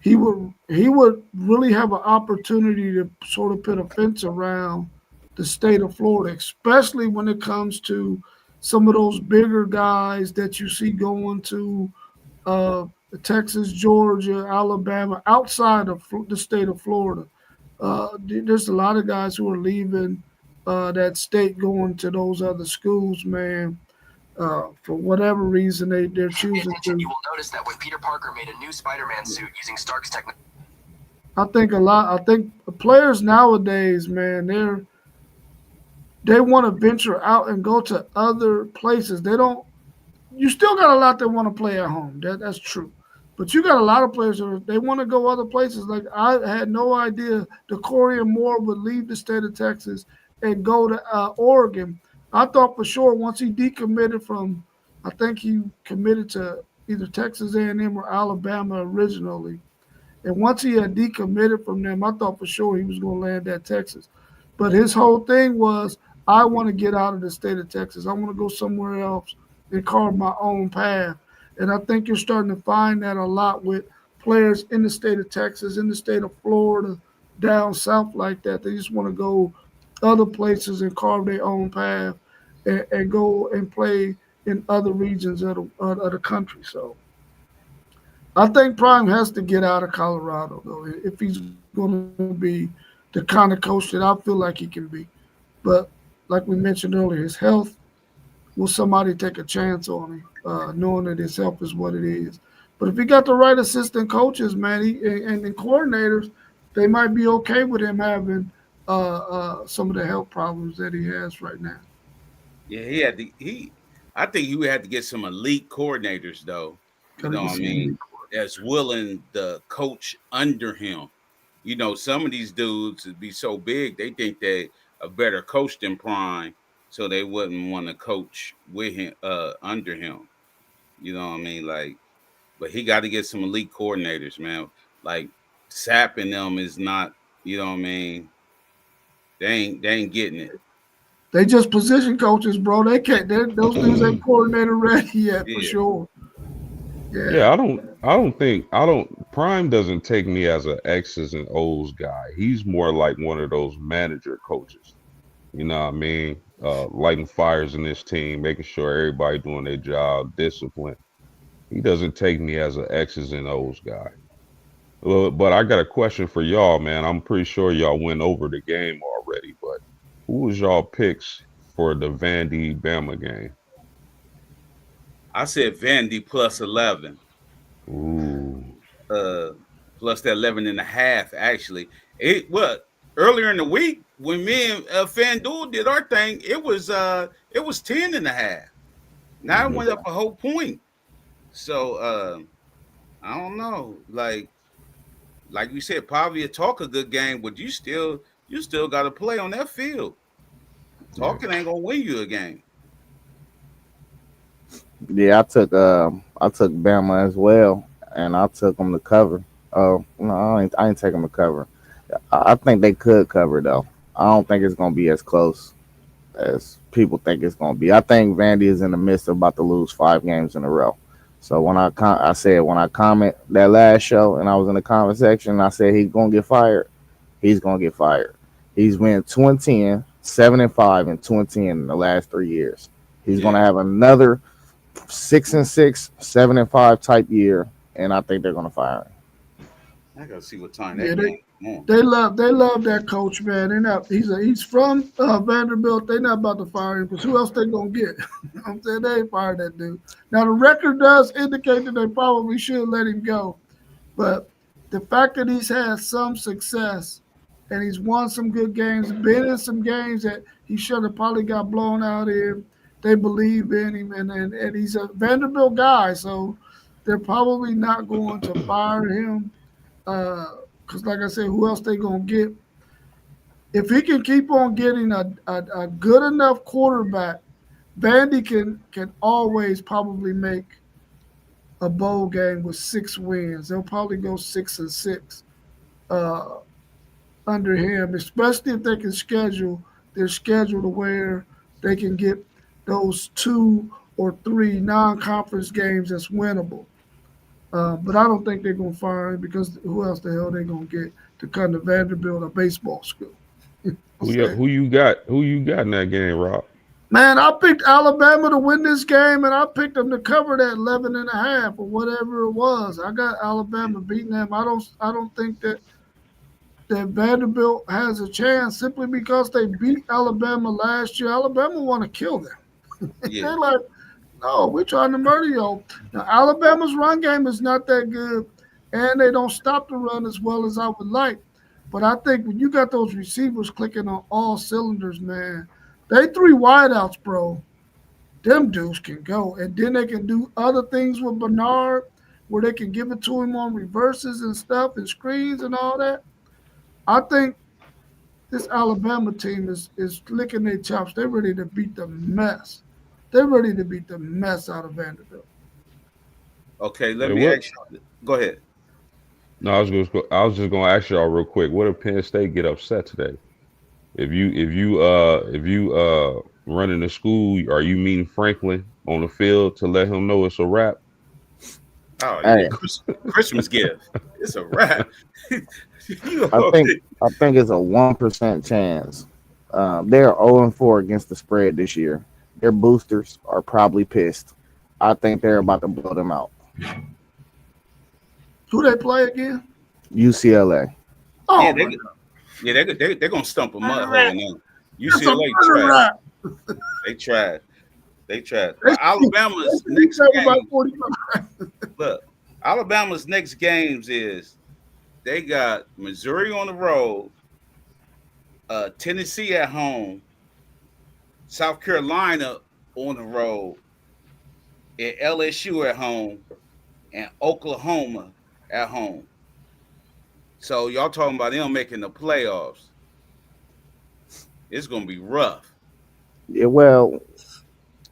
he would really have an opportunity to sort of put a fence around the state of Florida, especially when it comes to some of those bigger guys that you see going to uh, Texas, Georgia, Alabama, outside of the state of Florida. There's a lot of guys who are leaving that state going to those other schools, man. For whatever reason, they're Pay choosing attention, you to. will notice that when Peter Parker made a new Spider-Man suit using Stark's technology. I think players nowadays, man, they want to venture out and go to other places. They don't. You still got a lot that want to play at home. That's true. But you got a lot of players that they want to go other places. Like I had no idea Decorian Moore would leave the state of Texas and go to Oregon. I thought for sure once he decommitted from, I think he committed to either Texas A&M or Alabama originally. And once he had decommitted from them, I thought for sure he was going to land at Texas. But his whole thing was, I want to get out of the state of Texas. I want to go somewhere else and carve my own path. And I think you're starting to find that a lot with players in the state of Texas, in the state of Florida. down south like that. They just want to go other places and carve their own path and go and play in other regions of the country. So I think Prime has to get out of Colorado though if he's going to be the kind of coach that I feel like he can be. But like we mentioned earlier, his health, will somebody take a chance on him, knowing that his health is what it is. But if he got the right assistant coaches, man, and coordinators, they might be okay with him having some of the health problems that he has right now. Yeah, he had to. I think he would have to get some elite coordinators, though. You Got to know get what I some mean? elite. That's willing to coach under him. You know, some of these dudes would be so big they think they a better coach than Prime, so they wouldn't want to coach with him under him. You know what I mean? Like, but he got to get some elite coordinators, man. Like sapping them is not. You know what I mean? They ain't getting it. They just position coaches, bro. They can't. Those dudes ain't coordinator ready yet for Yeah. sure. Yeah, Yeah, I don't Prime doesn't take me as an X's and O's guy. He's more like one of those manager coaches. You know what I mean? Lighting fires in this team, making sure everybody doing their job, discipline. He doesn't take me as an X's and O's guy. Well, but I got a question for y'all, man. I'm pretty sure y'all went over the game already, but who was y'all picks for the Vandy Bama game? I said Vandy plus 11. Ooh, uh plus that 11 and a half actually. It what earlier in the week when me and FanDuel did our thing, it was 10 and a half. Now it mhm. went up a whole point. So I don't know. Like you said, probably a talk a good game, but you still gotta play on that field. Yeah. Talking ain't gonna win you a game. Yeah, I took Bama as well, and I took them to cover. Oh no, I ain't taking them to cover. I think they could cover though. I don't think it's gonna be as close as people think it's gonna be. I think Vandy is in the midst of about to lose 5 games in a row. So I said when I comment that last show and I was in the comment section, I said he's gonna get fired. He's gonna get fired. He's been 2-10, 7-5, and 2-10 in the last 3 years. He's Yeah, gonna have another 6-6, 7-5 type year, and I think they're gonna fire him. I gotta see what time yeah. that They game is on. they love that coach, man. They're not. He's from Vanderbilt. They're not about to fire him because who else they gonna get? I'm saying they ain't fired that dude. Now the record does indicate that they probably should let him go. But the fact that he's had some success and he's won some good games, been in some games that he should have probably got blown out in, they believe in him, and he's a Vanderbilt guy, so they're probably not going to fire him. Because, like I said, who else they gonna get? If he can keep on getting a good enough quarterback, Vandy can always probably make a bowl game with 6 wins. They'll probably go 6-6 uh, under him, especially if they can schedule their schedule to where they can get those 2 or 3 non-conference games that's winnable. But I don't think they're gonna fire him because who else the hell they gonna get to come to Vanderbilt or baseball school? I'm saying, Who you got in that game, Rob? man, I picked Alabama to win this game, and I picked them to cover that 11 and a half or whatever it was. I got Alabama beating them. I don't think that Vanderbilt has a chance simply because they beat Alabama last year. Alabama want to kill them. Yeah. They're like, no, we're trying to murder you. Now, Alabama's run game is not that good, and they don't stop the run as well as I would like. But I think when you got those receivers clicking on all cylinders, man, they 3 wideouts, bro. Them dudes can go. And then they can do other things with Bernard where they can give it to him on reverses and stuff and screens and all that. I think this Alabama team is licking their chops. They're ready to beat the mess. They're ready to beat the mess out of Vanderbilt. Okay, let Hey, me what? ask you. Go ahead. No, I was just gonna ask y'all real quick. What if Penn State get upset today? If you running the school, are you meeting Franklin on the field to let him know it's a wrap? Oh yeah, Hey, Christmas gift. It's a wrap. You I know, think I think it's a 1% chance. They're 0-4 against the spread this year. Their boosters are probably pissed. I think they're about to blow them out. Who they play again? UCLA. yeah, Oh they my God. yeah they're gonna stump a mud Murder hole rap. now. That's a UCLA murder trash. rap. They tried. They tried. They But they Alabama's should be next favored by game. 45. Look, Alabama's next games is they got Missouri on the road, Tennessee at home, South Carolina on the road, and LSU at home, and Oklahoma at home. So y'all talking about them making the playoffs? It's gonna be rough. Yeah, well,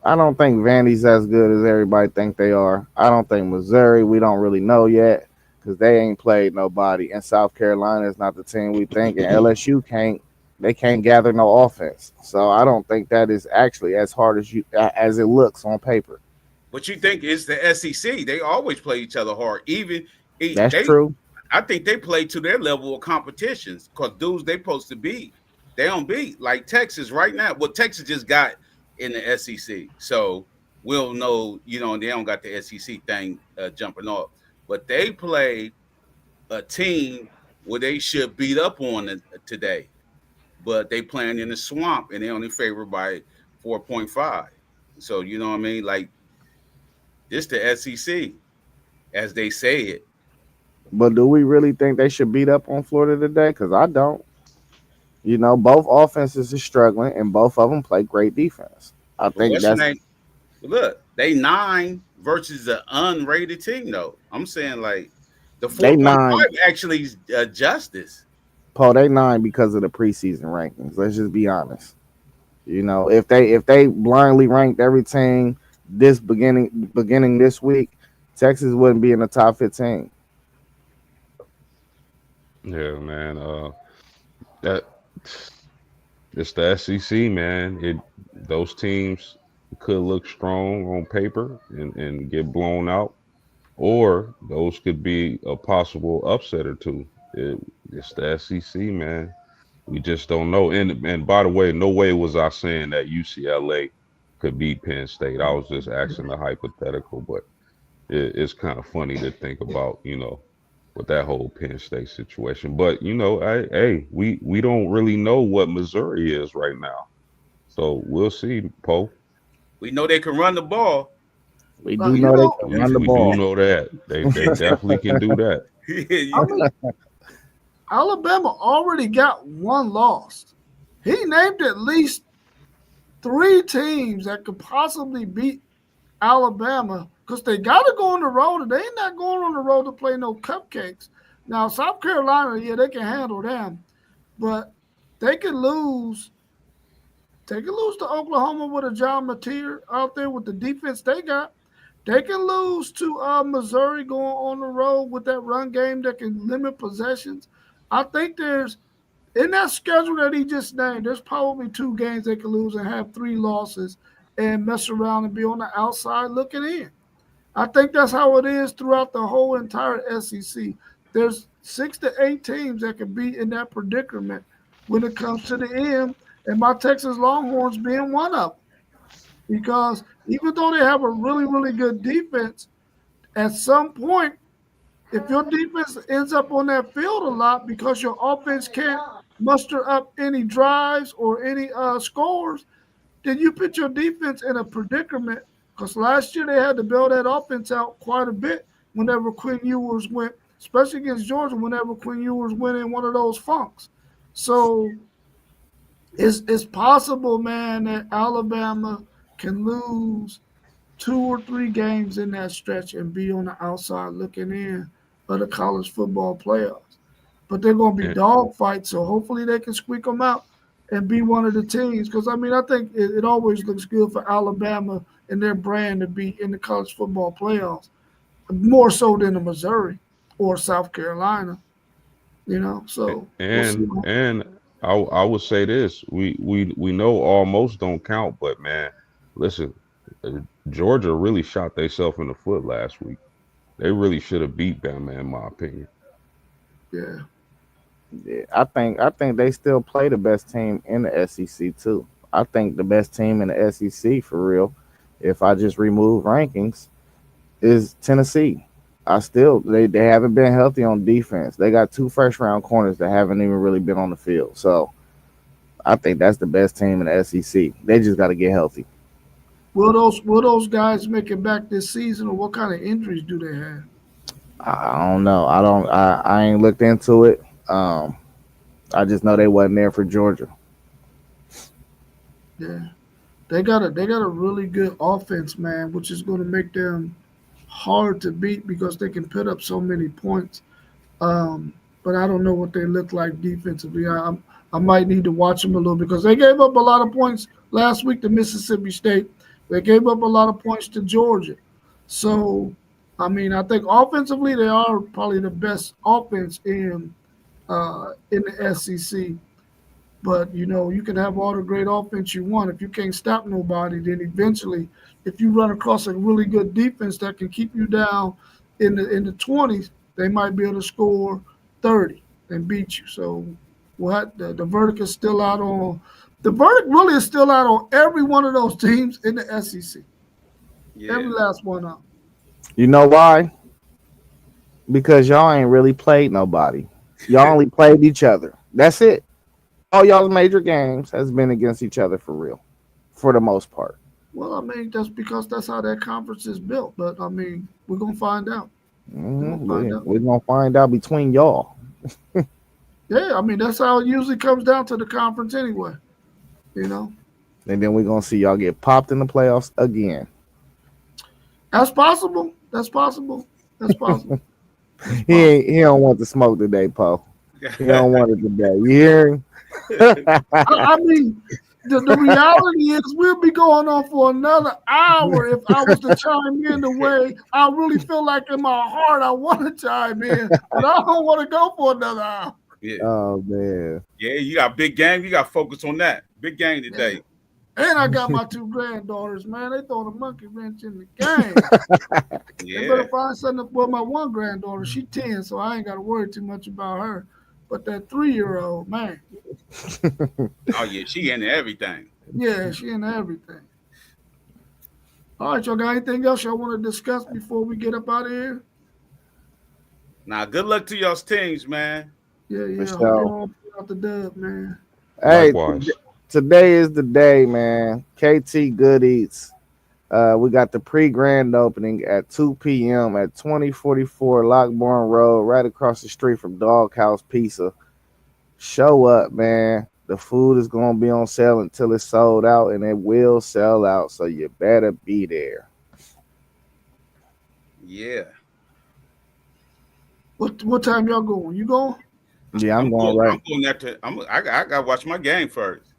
I don't think Vandy's as good as everybody think they are. I don't think Missouri. We don't really know yet because they ain't played nobody. And South Carolina is not the team we think. And LSU can't. They can't gather no offense. So I don't think that is actually as hard as it looks on paper. But you think it's the SEC? They always play each other hard. Even That's they, true. I think they play to their level of competitions because dudes they supposed to beat, they don't beat like Texas right now. Well, Texas just got in the SEC, so we'll know. You know, they don't got the SEC thing jumping off, but they played a team where they should beat up on it today, but they playing in the swamp and they only favored by 4.5. So you know what I mean? Like this the SEC as they say it. But do we really think they should beat up on Florida today? Because I don't. Both offenses are struggling, and both of them play great defense. I But think what's your that's name? Look, they 9 versus an unrated team though. I'm saying like the they 9. 4.5 actually is justice. Paul, they 9 because of the preseason rankings. Let's just be honest. If they blindly ranked every team this beginning this week, Texas wouldn't be in the top 15. Yeah, man. That it's the SEC, man. It those teams could look strong on paper and get blown out, or those could be a possible upset or two. It's the SEC, man. We just don't know. And by the way, no way was I saying that UCLA could beat Penn State. I was just asking the hypothetical, but it's kind of funny to think about, with that whole Penn State situation. But hey, we don't really know what Missouri is right now, so we'll see, Poe. We know they can run the ball. We do You know they know, can We run the we do ball. know that they definitely can do that. I You- mean, Alabama already got one loss. He named at least three teams that could possibly beat Alabama because they got to go on the road, and they ain't not going on the road to play no cupcakes. Now, South Carolina, yeah, they can handle them, but they could lose. They can lose to Oklahoma with a John Mateer out there with the defense they got. They can lose to Missouri going on the road with that run game that can limit possessions. I think there's in that schedule that he just named, there's probably two games they can lose and have three losses and mess around and be on the outside looking in. I think that's how it is throughout the whole entire SEC. There's 6 to 8 teams that can be in that predicament when it comes to the end, and my Texas Longhorns being one of them. Because even though they have a really, really good defense, at some point, if your defense ends up on that field a lot because your offense can't muster up any drives or any scores, then you put your defense in a predicament. Because last year they had to bail that offense out quite a bit whenever Quinn Ewers went, especially against Georgia, whenever Quinn Ewers went in one of those funks. So it's possible, man, that Alabama can lose 2 or 3 games in that stretch and be on the outside looking in of the college football playoffs. But they're going to be And, dog fights, so hopefully they can squeak them out and be one of the teams. Because, I mean, I think it always looks good for Alabama and their brand to be in the college football playoffs, more so than the Missouri or South Carolina, So we'll see. and I would say this: we know almost don't count, but man, listen, Georgia really shot themselves in the foot last week. They really should have beat Bama, in my opinion. Yeah. Yeah, I think they still play the best team in the SEC too. I think the best team in the SEC for real, if I just remove rankings, is Tennessee. I still they haven't been healthy on defense. They got two first round corners that haven't even really been on the field. So I think that's the best team in the SEC. They just got to get healthy. Will those guys make it back this season, or what kind of injuries do they have? I don't know. I ain't looked into it. I just know they wasn't there for Georgia. Yeah. They got a really good offense, man, which is going to make them hard to beat because they can put up so many points. But I don't know what they look like defensively. I might need to watch them a little because they gave up a lot of points last week to Mississippi State. They gave up a lot of points to Georgia. So, I mean, I think offensively they are probably the best offense in the SEC. But you can have all the great offense you want. If you can't stop nobody, then eventually, if you run across a really good defense that can keep you down in the 20s, they might be able to score 30 and beat you. So what the verdict is still out on. The verdict really is still out on every one of those teams in the SEC. Every Yeah. last one of them. You know why? Because y'all ain't really played nobody. Y'all only played each other. That's it. All y'all's major games has been against each other for real, for the most part. Well, I mean, that's because that's how that conference is built. But I mean, we're gonna find out. We're gonna find out. We're gonna find out between y'all. Yeah, I mean that's how it usually comes down to the conference anyway. You know, And then we're gonna see y'all get popped in the playoffs again. that's possible. That's possible. That's possible. That's He don't want the smoke today, Poe. He don't want it today. You hear him? I mean, the reality is we'll be going on for another hour if I was to chime in the way I really feel like in my heart I want to chime in, but I don't want to go for another hour. Yeah. Oh man. Yeah, you got big game. You got to focus on that. Big game today. And I got my two granddaughters, man. They throwing a monkey wrench in the game. They better Yeah. find something. Well, my one granddaughter, she 10, so I ain't got to worry too much about her. But that 3-year-old, man, Oh yeah, she into everything. yeah, she into everything. All right, y'all got anything else y'all want to discuss before we get up out of here? Now, good luck to y'all's teams, man. Yeah, For hope sure. y'all get out the dub, man. Hey, Likewise. today is the day, man. KT Good Eats. We got the pre-grand opening at 2 p.m. at 2044 Lockbourne Road, right across the street from Doghouse Pizza. Show up, man. The food is going to be on sale until it's sold out, and it will sell out, so you better be there. Yeah. What time y'all going? You going? Yeah, I'm going right. I'm going after. I got to watch my game first.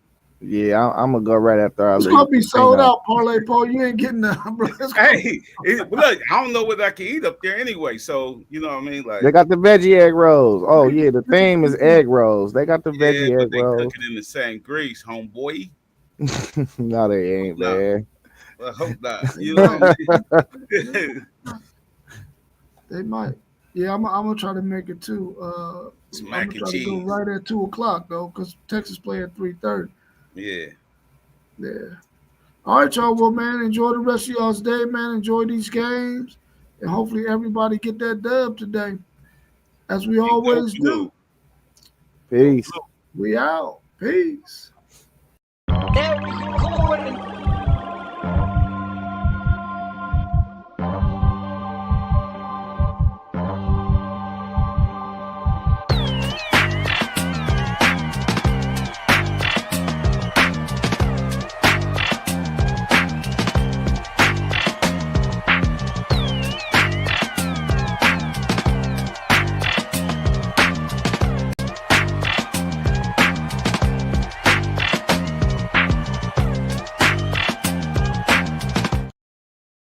Yeah, I'm going to go right after I It's leave. gonna be sold out, Parlay Paul. You ain't getting none, bro. Hey, look, I don't know what I can eat up there anyway. So you know what I mean? Like They got the veggie egg rolls. Oh, yeah, the theme is egg rolls. They got the yeah, veggie but egg they rolls. cook it in the same grease, homeboy. No, they ain't, No. man. I hope not. You know what I mean? They might. Yeah, I'm gonna try to make it too. It's I'm mac gonna and try to go cheese. right at 2 o'clock though, because Texas play at 3:30. Yeah. Yeah. All right, y'all. Well, man, enjoy the rest of y'all's day, man. Enjoy these games, and hopefully everybody get that dub today, as we always do. Peace. We out. Peace. There we go.